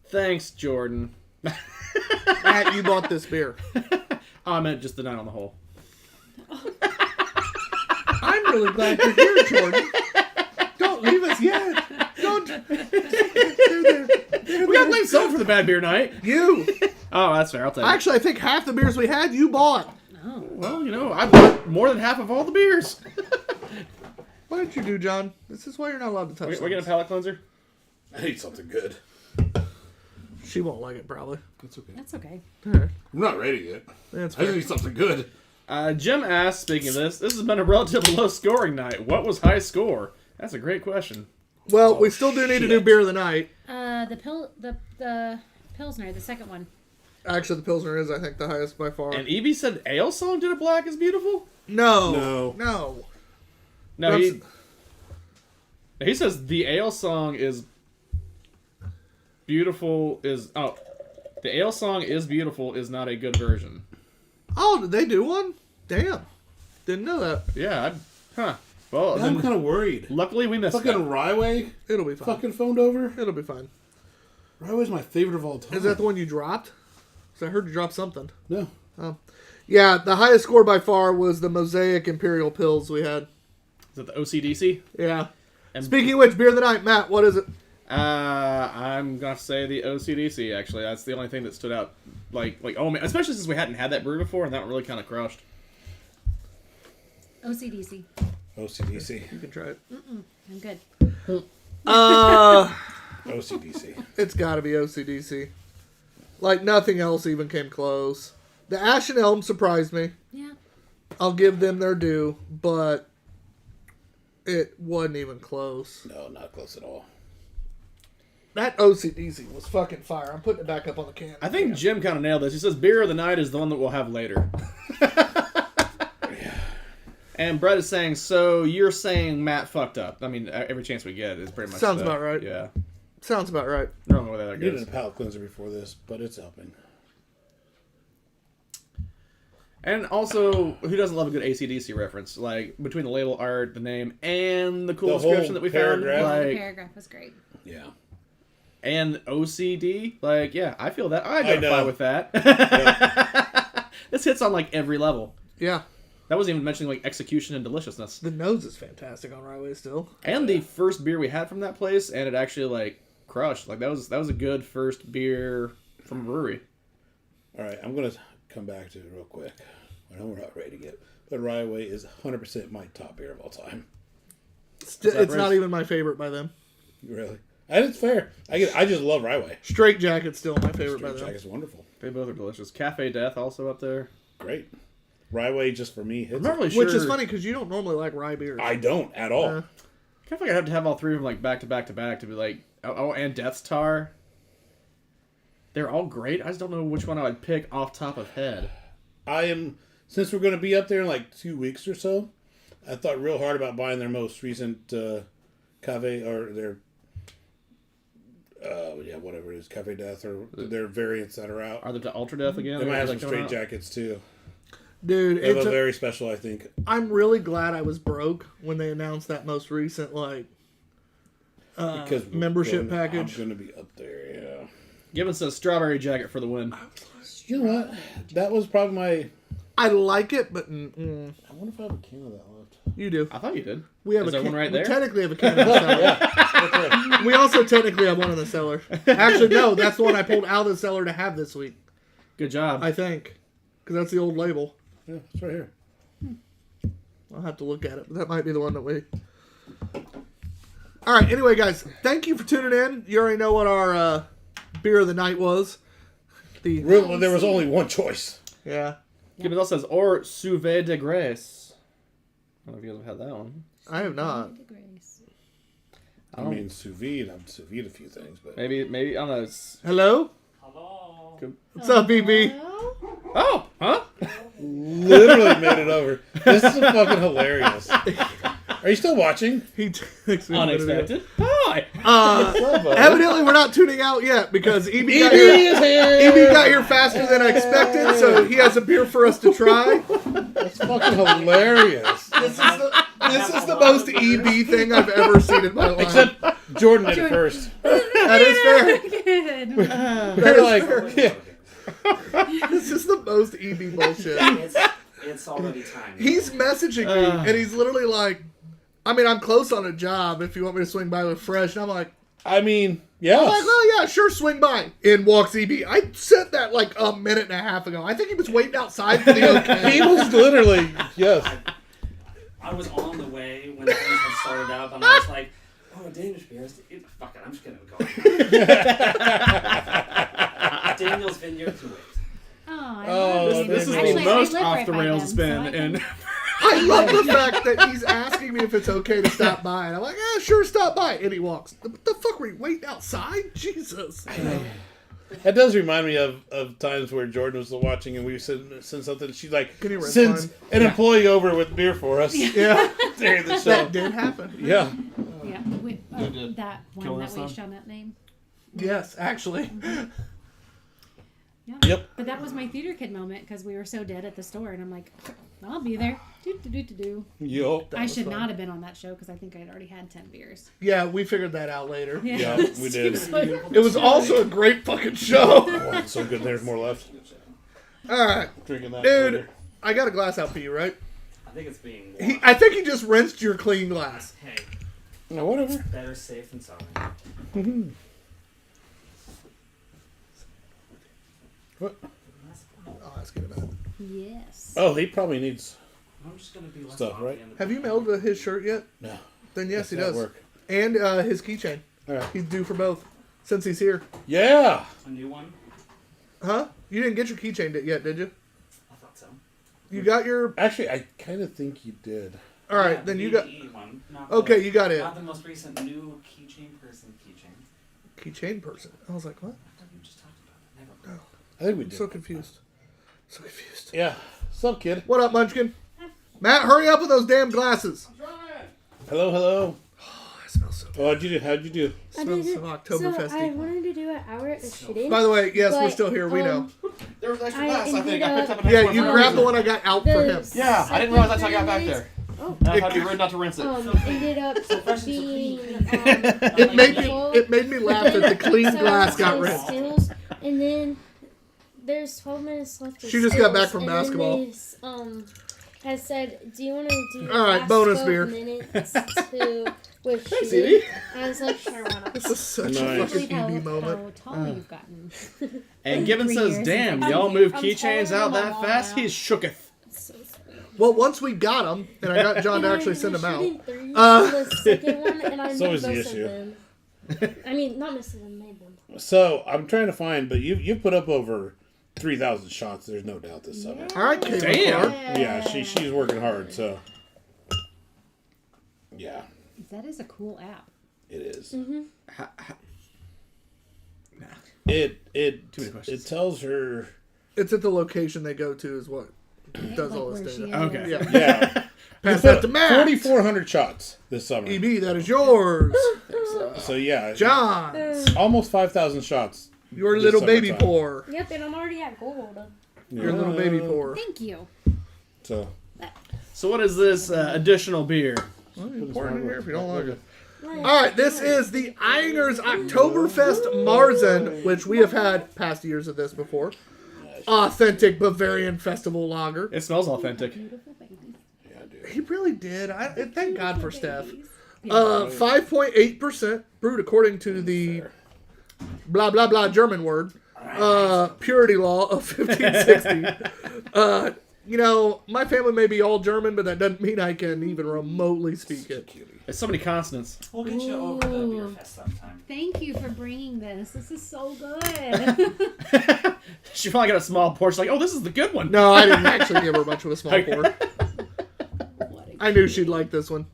Thanks, Jordan. Matt, you bought this beer. I meant just the night on the whole. I'm really glad you're here, Jordan. Don't leave us yet. Don't. We gotta blame someone for the bad beer night. You. Oh, that's fair. I'll take it. Actually, I think half the beers we had, you bought. Oh. Well, I bought more than half of all the beers. What did you do, John? This is why you're not allowed to touch We're getting a things. palate cleanser? I need something good. She won't like it, probably. It's okay. That's okay. I'm not ready yet. That's I just fair. need something good. Jim asked, speaking of this has been a relatively low scoring night. What was high score? That's a great question. Well, we still do need to do shit. beer of the night. The Pilsner, the second one. Actually, the Pilsner is, I think, the highest by far. And EB said Ale Song did a Black is Beautiful? No. No, he says the Ale Song is beautiful the Ale Song is beautiful is not a good version. Oh, did they do one? Damn. Didn't know that. Yeah, well, I'm then, kind of word. luckily we missed Fucking that. Ryway It'll be fine. fucking phoned over. It'll be fine. Ryway's my favorite of all time. Is that the one you dropped? Because I heard you drop something. No. Yeah, the highest score by far was the Mosaic Imperial Pills we had. Is it the OCDC? Yeah. And- Speaking of which, beer of the night, Matt, what is it? I'm gonna say the OCDC. Actually, that's the only thing that stood out. Like oh man, especially since we hadn't had that brew before, and that one really kind of crushed. OCDC. OCDC. You can try it. I'm good. OCDC. It's got to be OCDC. Like, nothing else even came close. The Ash and Elm surprised me. Yeah. I'll give them their due, but it wasn't even close. No, not close at all. That OCDC was fucking fire. I'm putting it back up on the can. I think Jim kind of nailed this. He says beer of the night is the one that we'll have later. And Brett is saying, so you're saying Matt fucked up. I mean, every chance we get is pretty much Sounds that. about right. Yeah. Sounds about right. I don't know where that Needed goes. a palate cleanser before this, but it's helping. And also, who doesn't love a good AC/DC reference? Like, between the label art, the name, and the cool The whole description that we paragraph. found. The Like, paragraph was great. Yeah. and OCD. Like, yeah, I feel that. I I identify know. with that. This hits on, like, every level. Yeah. That wasn't even mentioning, like, execution and deliciousness. The nose is fantastic on Ryway still. And the first beer we had from that place, and it actually, like, crushed. Like, that was a good first beer from a brewery. All right, I'm going to come back to it real quick. I know we're not ready yet. But Ryway is 100% my top beer of all time. It's that not right? even my favorite by them. Really? And it's fair. I just love Rye Way. Straight Jacket's still my favorite by Straight the way. Jacket's wonderful. They both are delicious. Cafe Death also up there. Great. Rye Way just for me hits I'm not it. really sure. Which is funny because you don't normally like rye beers. I don't at all. Yeah. I feel like I have to have all three of them like back to back to back to be like, oh, and Death's Tar. They're all great. I just don't know which one I would pick off top of head. Since we're going to be up there in like 2 weeks or so, I thought real hard about buying their most recent Cave, or their, whatever it is, Cafe Death, or their variants that are out. Are they to Ultra Death again? They might have some Like straight out? jackets too. Dude, They have a very special, I think. I'm really glad I was broke when they announced that most recent Because membership package. I'm going to be up there, yeah. Gibbons says Strawberry Jacket for the win. You know what? That was probably my... I like it, but I wonder if I have a can of that left. you do. I thought you did. We have Is a there can, one right we there? technically have a can in the cellar. Right there. We also technically have one in the cellar. Actually, no, that's the one I pulled out of the cellar to have this week. Good job. I think, because that's the old label. Yeah, it's right here. I'll have to look at it, but that might be the one that we... All right, anyway, guys, thank you for tuning in. You already know what our beer of the night was. Really, there was only one choice. Yeah, Gibbons also says, or Sauvé de Grace. I don't know if you guys have had that one. I have not. I mean, sous vide. I've sous vide a few things, but... Maybe, I don't know. It's... Hello? Hello. What's up, BB? Oh, huh? Literally made it over. This is fucking hilarious. Are you still watching? He texted me. Unexpected. Hi. Evidently, we're not tuning out yet because EB got EB here. is here! EB got here faster than I expected, so he has a beer for us to try. That's fucking hilarious. This is the most EB thing I've ever seen in my life. Except Jordan did it first. That is fair. Good. They're like, yeah. This is the most EB bullshit. It's already time. He's messaging me, and he's literally like, I mean, I'm close on a job if you want me to swing by with fresh. And I'm like, I mean, yes. I'm like, well, yeah, sure, swing by. In walks EB. I said that like a minute and a half ago. I think he was waiting outside for the okay. He was literally, yes. I was on the way when things had started up, and I was like, "Oh, Danish beer! Fuck it, I'm just gonna go." Daniel's Vineyard to wait. Oh, This is Actually, the most I live off right the by rails it's them, so been. I And I love the fact that he's asking me if it's okay to stop by. And I'm like, sure, stop by. And he walks. What the fuck were you waiting outside? Jesus. That does remind me of times where Jordan was watching and we send something. She's like, Can you rent sends mine? an employee over with beer for us Yeah, during the show. that did happen. Yeah. Yeah, that Kill one this that we one? shall not name. Yes, actually. Yeah. Yep. But that was my theater kid moment because we were so dead at the store, and I'm like, I'll be there. Do. Yup. I was should fun. not have been on that show because I think I'd already had 10 beers. Yeah, we figured that out later. Yeah, we did. Seems like- It was also a great fucking show. Oh, it's so good. There's more left. All right, Drinking that. dude, later. I got a glass out for you, right? I think it's being. I think he just rinsed your clean glass. Hey, No, whatever. better safe than sorry. What? I'll ask you about it. Yes. Oh, he probably needs. I'm just gonna be less Stuff, sloppy right? in the- Have you mailed his shirt yet? No. Then yes, he That does. work. And his keychain. All right. He's due for both since he's here. Yeah. A new one? Huh? You didn't get your keychain yet, did you? I thought so. You got your... Actually, I kind of think you did. All right, Yeah, then the you got... BDE one, not Okay, the, you got it. Not the most recent new keychain person keychain. Keychain person. I was like, what? I thought you just talked about it. Never. I think we I'm did. so confused. So confused. Yeah. What's up, kid? What up, Munchkin? Matt, hurry up with those damn glasses. Hello, hello. Oh, I smell so good. Oh, how'd you do? How'd you do? Smells so So I Oktoberfesty. wanted to do an hour of shitting. By the way, yes, we're but, still here. We know. there was extra I glass, I think. ended I picked up up- an extra Yeah, one you for grabbed him. the one I got out for him. Yeah, I didn't realize that's how I got back there. Oh. Now I'd be rude not to rinse it. Ended up being It made me laugh that the clean glass got rinsed. Stills, and then there's 12 minutes left. Of She just got stills, back from and basketball. Then they, has said, "Do you want to do the All right, last bonus 12 beer. minutes to with Thanks, shooting?" Edie. I was like, "Sure, why not?" This is such Nice. a How, fucking EB moment. how tall you've gotten. And Gibbon 3 says, years damn, since y'all I'm move taller keychains than out my that mom fast? now. He's shooketh. So sorry. Well, once we got them, and I got John to actually send them out. The second one, and I It's made always the most issue. of them. I mean, not Mrs. and made them. So I'm trying to find, but you've put up over 3,000 shots. There's no doubt this summer. All right, Caitlin Damn. Clark. Yeah, she's working hard. So yeah, That is a cool app. it is. Ha- ha- It Too many questions. it tells her. It's at the location they go to is what does Like all where this she data. is. Okay. Yeah. Yeah, Pass that to Matt. 4,400 shots this summer. EB, that is yours. So yeah, John, almost 5,000 shots. your This little baby summertime. pour. Yep, and I'm already at gold. Your little baby pour. Thank you. So So what is this additional beer? Well, you pour it in here if you don't like it. All right, this is the Einger's Oktoberfest Marzen, which we have had past years of this before. Authentic Bavarian Festival Lager. It smells authentic. He really did. Thank God for Steph. 5.8% brewed according to the blah blah blah German word purity law of 1560. You know, my family may be all German, but that doesn't mean I can even remotely speak it. It's so many consonants. We'll get you over the beer Ooh. fest sometime. Thank you for bringing this. This is so good. She finally got a small pour. She's like, oh, this is the good one. No, I didn't actually give her much of a small Okay. pour. I knew she'd like this one.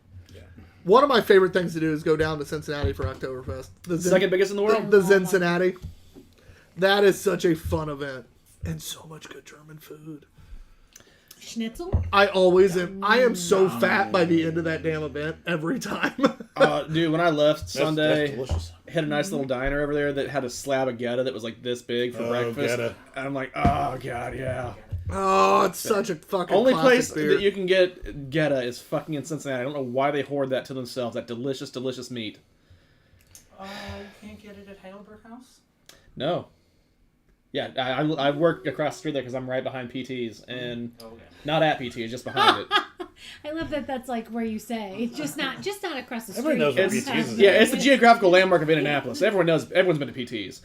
One of my favorite things to do is go down to Cincinnati for Oktoberfest. The Second biggest in the world. The Cincinnati. That is such a fun event. And so much good German food. Schnitzel? I always am. I am so fat by the end of that damn event every time. Dude, when I left that's Sunday, delicious. hit a nice little diner over there that had a slab of Gouda that was like this big for breakfast. Gouda. And I'm like, oh god, yeah. Oh, it's such a fucking Only classic place beer. that you can get Gouda is fucking in Cincinnati. I don't know why they hoard that to themselves. That delicious, delicious meat. You can't get it at Heidelberg House? No. Yeah, I work across the street there because I'm right behind PT's and Okay. not at PT's, just behind it. I love that that's like where you say. Just not across the street. Everybody knows where It's- PT's is. Yeah, it's the geographical landmark of Indianapolis. Everyone's been to PT's.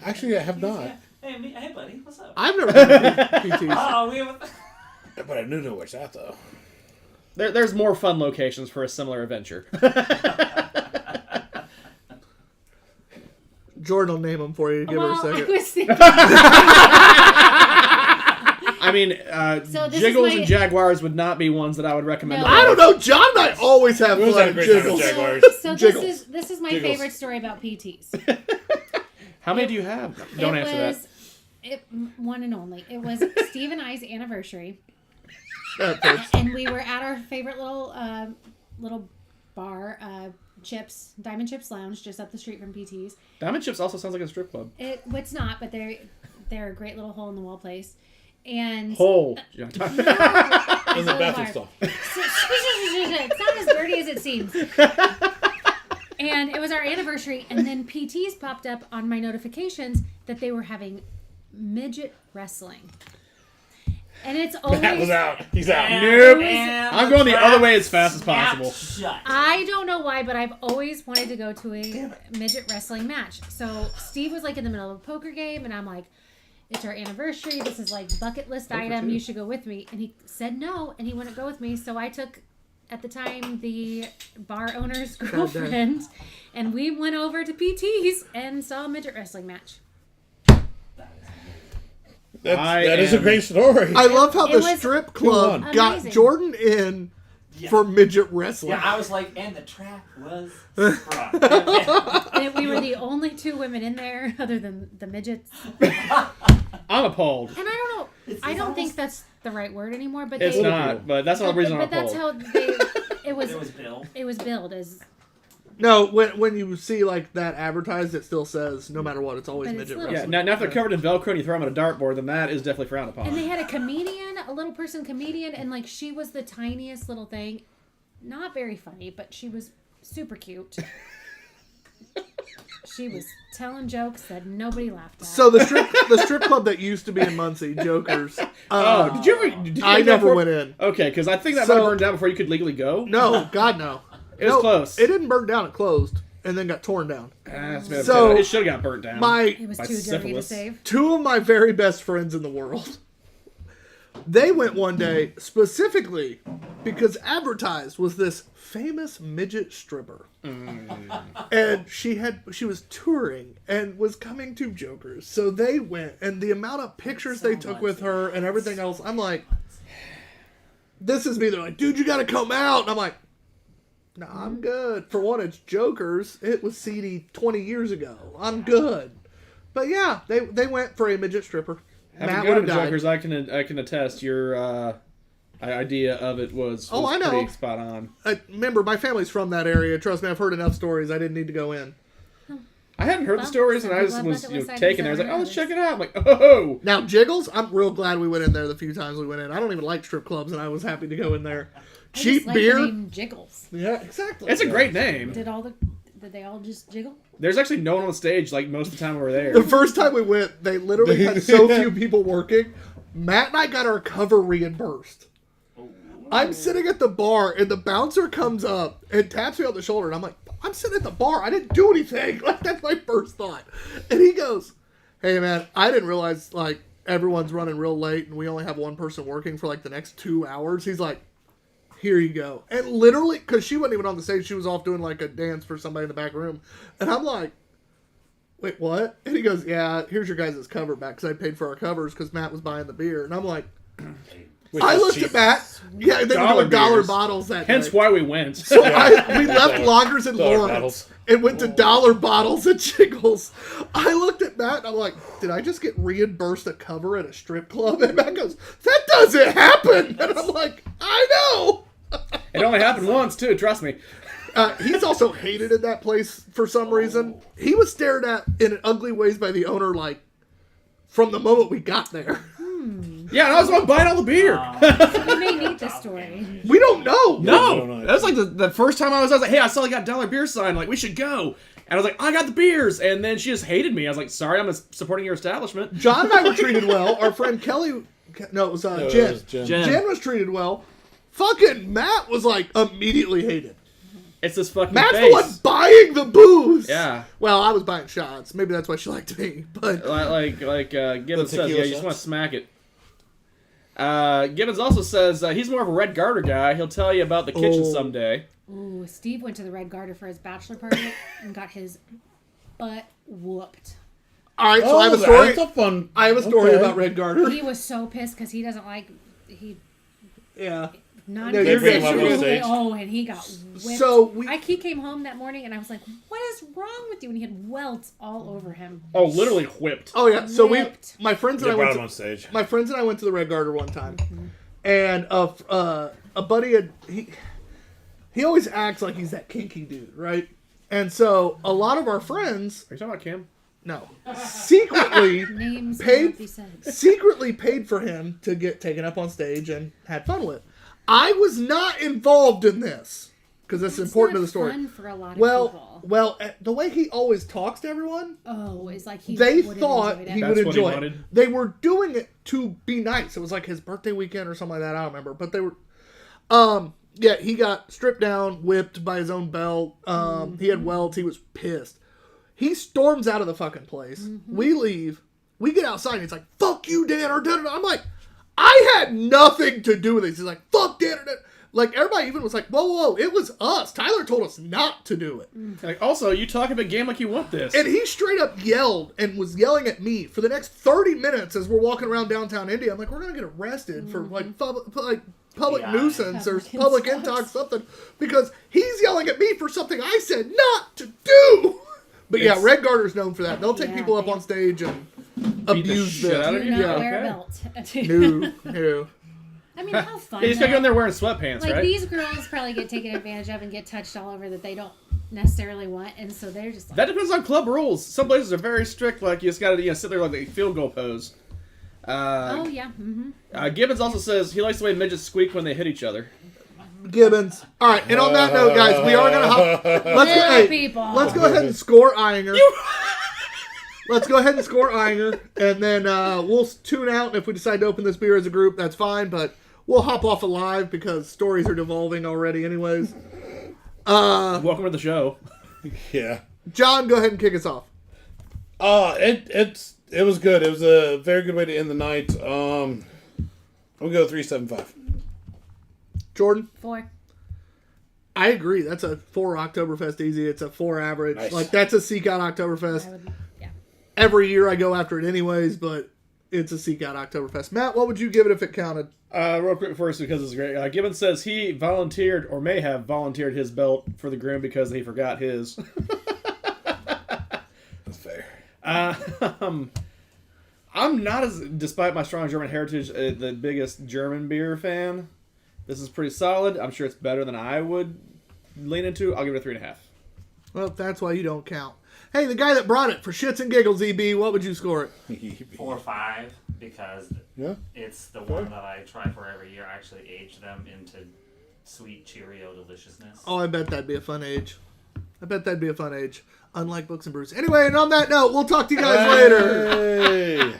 Actually, I have not, Hey, buddy, what's up? I've never been to PT's. Oh, we have but I knew where's that though. There's more fun locations for a similar adventure. Jordan will name them for you. Give her a Well, I second. was thinking, I mean, So this is Jiggles my- and Jaguars would not be ones that I would recommend. No. I don't know. John and I always have We always fun had a at great time Jiggles. with Jaguars. so Jiggles. this is my Jiggles. favorite story about PTs. How many do you have? Don't it answer was, one and only. It was Steve and I's anniversary, and we were at our favorite little bar, Diamond Chips Lounge, just up the street from PT's. that. Diamond Chips also sounds like a strip club. It's not, but they're a great little hole in the wall place. And Hole. In the Gold bathroom bar. stall. It's not as dirty as it seems. And it was our anniversary, and then PTs popped up on my notifications that they were having midget wrestling. And it's always Matt was out. He's out. Nope. And I'm going the other way as fast as possible. Shut. I don't know why, but I've always wanted to go to a midget wrestling match. So Steve was like in the middle of a poker game, and I'm like, it's our anniversary. This is like bucket list item. You should go with me. And he said no, and he wouldn't go with me. So I took, at the time, the bar owner's girlfriend, and we went over to PT's and saw a midget wrestling match. That is a great story. I love how It the was strip club got amazing. Jordan in for midget wrestling. Yeah, I was like, and the track was sprung. And we were the only two women in there, other than the midgets. I'm appalled. And I don't know. I don't think that's the right word anymore. But It's they, not, but that's not the reason I'm But that's appalled. how they. It was. It was Bill. It was billed as. No, when you see like that advertised, it still says no matter what, it's always But it's midget little. Yeah, wrestling. now if they're covered in Velcro and you throw them on a dartboard, then that is definitely frowned upon. And they had a comedian, a little person comedian, and like she was the tiniest little thing. Not very funny, but she was super cute. She was telling jokes that nobody laughed at. So the strip club that used to be in Muncie, Jokers. Oh, did you ever? Did you I make that never before? went in. Okay, because I think that So- might have burned down before you could legally go. No, God no. It was No, close. It didn't burn down. It closed and then got torn down. That's made So, it should have got burnt down. it My was by too dirty to syphilis. save. two of my very best friends in the world. They went one day specifically because advertised was this famous midget stripper. And she was touring and was coming to Joker's. So they went, and the amount of pictures they took with her and everything else, I'm like, this is me. They're like, dude, you got to come out. And I'm like, no, I'm good. For one, it's Joker's. It was seedy 20 years ago. I'm good. But yeah, they went for a midget stripper. Having Matt go to would've died. Joker's, I can attest your idea of it was I know. pretty spot on. Remember, my family's from that area. Trust me, I've heard enough stories. I didn't need to go in. I hadn't heard the stories, and I just some was people love taken there. I was it, like, oh, let's others. check it out. I'm like, oh. Now, Jiggles, I'm real glad we went in there the few times we went in. I don't even like strip clubs, and I was happy to go in there. I Cheap just like beer. The name Jiggles. Yeah, exactly. It's a great name. Did they all just jiggle? There's actually no one on the stage like most of the time we were there. The first time we went, they literally had so few people working. Matt and I got our cover reimbursed. I'm sitting at the bar, and the bouncer comes up and taps me on the shoulder, and I'm like, I'm sitting at the bar. I didn't do anything. Like, that's my first thought. And he goes, hey, man, I didn't realize, like, everyone's running real late, and we only have one person working for, like, the next 2 hours. He's like, here you go. And literally, because she wasn't even on the stage, she was off doing, like, a dance for somebody in the back room. And I'm like, wait, what? And he goes, yeah, here's your guys' cover back, because I paid for our covers because Matt was buying the beer. And I'm like, I looked at Matt. Yeah, they were doing dollar beers. bottles that Hence day. why we went. So we left Loggers in Dollar Lawrence bottles. and went to dollar bottles at Jiggles. I looked at Matt and I'm like, did I just get reimbursed a cover at a strip club? And Matt goes, that doesn't happen. And I'm like, I know. It only happened once, too. Trust me. He's also hated in that place for some reason. He was stared at in ugly ways by the owner, like, from the moment we got there. Yeah, and I was the one buying all the beer. We may need this story. We don't know. No, that was like the first time I was like, hey, I saw you got dollar beer sign. Like, we should go. And I was like, I got the beers. And then she just hated me. I was like, sorry, I'm supporting your establishment. John and I were treated well. Our friend Kelly, no, it was Jen. Jen. Jen was treated well. Fucking Matt was like immediately hated. It's this fucking Matt's face. the one buying the booze. Yeah. Well, I was buying shots. Maybe that's why she liked me. But Like Gibbons says, tequila yeah, you just shots? want to smack it. Gibbons also says he's more of a Red Garter guy. He'll tell you about the kitchen someday. Ooh, Steve went to the Red Garter for his bachelor party and got his butt whooped. all right, so I have a story. That's a fun. I have a story okay. about Red Garter. He was so pissed because he doesn't like Yeah. not No, you're bring him up on consensually. stage. Oh, and he got whipped. So he came home that morning and I was like, "What is wrong with you?" And he had welts all over him. Oh, literally whipped. Oh yeah. So Whipped. my friends and They I brought went him on to, stage. my friends and I went to the Red Garter one time, and a buddy had he always acts like he's that kinky dude, right? And so a lot of our friends, Are you talking about Kim? no, secretly Names Paid- cannot be said. secretly paid for him to get taken up on stage and had fun with. I was not involved in this because that's important to not the story. Fun for a lot of people. Well, the way he always talks to everyone, Oh, it's like he they would have thought enjoyed he it. would That's what he enjoy it. wanted. They were doing it to be nice. It was like his birthday weekend or something like that. I don't remember, but they were. Yeah, he got stripped down, whipped by his own belt. He had welts. He was pissed. He storms out of the fucking place. We leave. We get outside, and he's like, "Fuck you, Dan." Or Dan. I'm like, I had nothing to do with this. He's like, "Fuck Dan." Like, everybody even was like, whoa, it was us. Tyler told us not to do it. Like, also, you talk about game like you want this. And he straight up yelled and was yelling at me for the next 30 minutes as we're walking around downtown Indy. I'm like, we're going to get arrested for, like, public Yeah. nuisance or Public public intox. intox, something. Because he's yelling at me for something I said not to do. But yeah, It's- Red Garter's known for that. They'll take Yeah, people up they- on stage and Beat the abuse shit them. out of Do you? not Yeah. wear a Okay. belt. No. I mean, how fun. You just gotta though. go in there wearing sweatpants, Like right? these girls probably get taken advantage of and get touched all over that they don't necessarily want, and so they're just like, That depends on club rules. Some places are very strict, like you just gotta sit there like a field goal pose. oh yeah, Gibbons also says he likes the way midgets squeak when they hit each other. Gibbons. All right, and on that note, guys, we are going to hop. Little people. Let's go ahead and score Inger. Let's go ahead and score Inger, and then we'll tune out. And if we decide to open this beer as a group, that's fine, but we'll hop off of live because stories are devolving already anyways. Welcome to the show. Yeah. John, go ahead and kick us off. It was good. It was a very good way to end the night. We'll go 375. Jordan? 4. I agree. That's a 4 Oktoberfest easy. It's a 4 average. Nice. Like, that's a Seek Out Oktoberfest. I would, yeah. Every year I go after it anyways, but it's a Seek Out Oktoberfest. Matt, what would you give it if it counted? Real quick first, because it's great. Gibbons says he volunteered, or may have volunteered, his belt for the groom because he forgot his. That's fair. I'm not, as, despite my strong German heritage, the biggest German beer fan. This is pretty solid. I'm sure it's better than I would lean into. I'll give it a 3.5. Well, that's why you don't count. Hey, the guy that brought it, for shits and giggles, EB, what would you score it? 4 or 5 because Yeah. it's the one that I try for every year. I actually age them into sweet Cheerio deliciousness. Oh, I bet that'd be a fun age. Unlike Books and Brews. Anyway, and on that note, we'll talk to you guys later. Hey.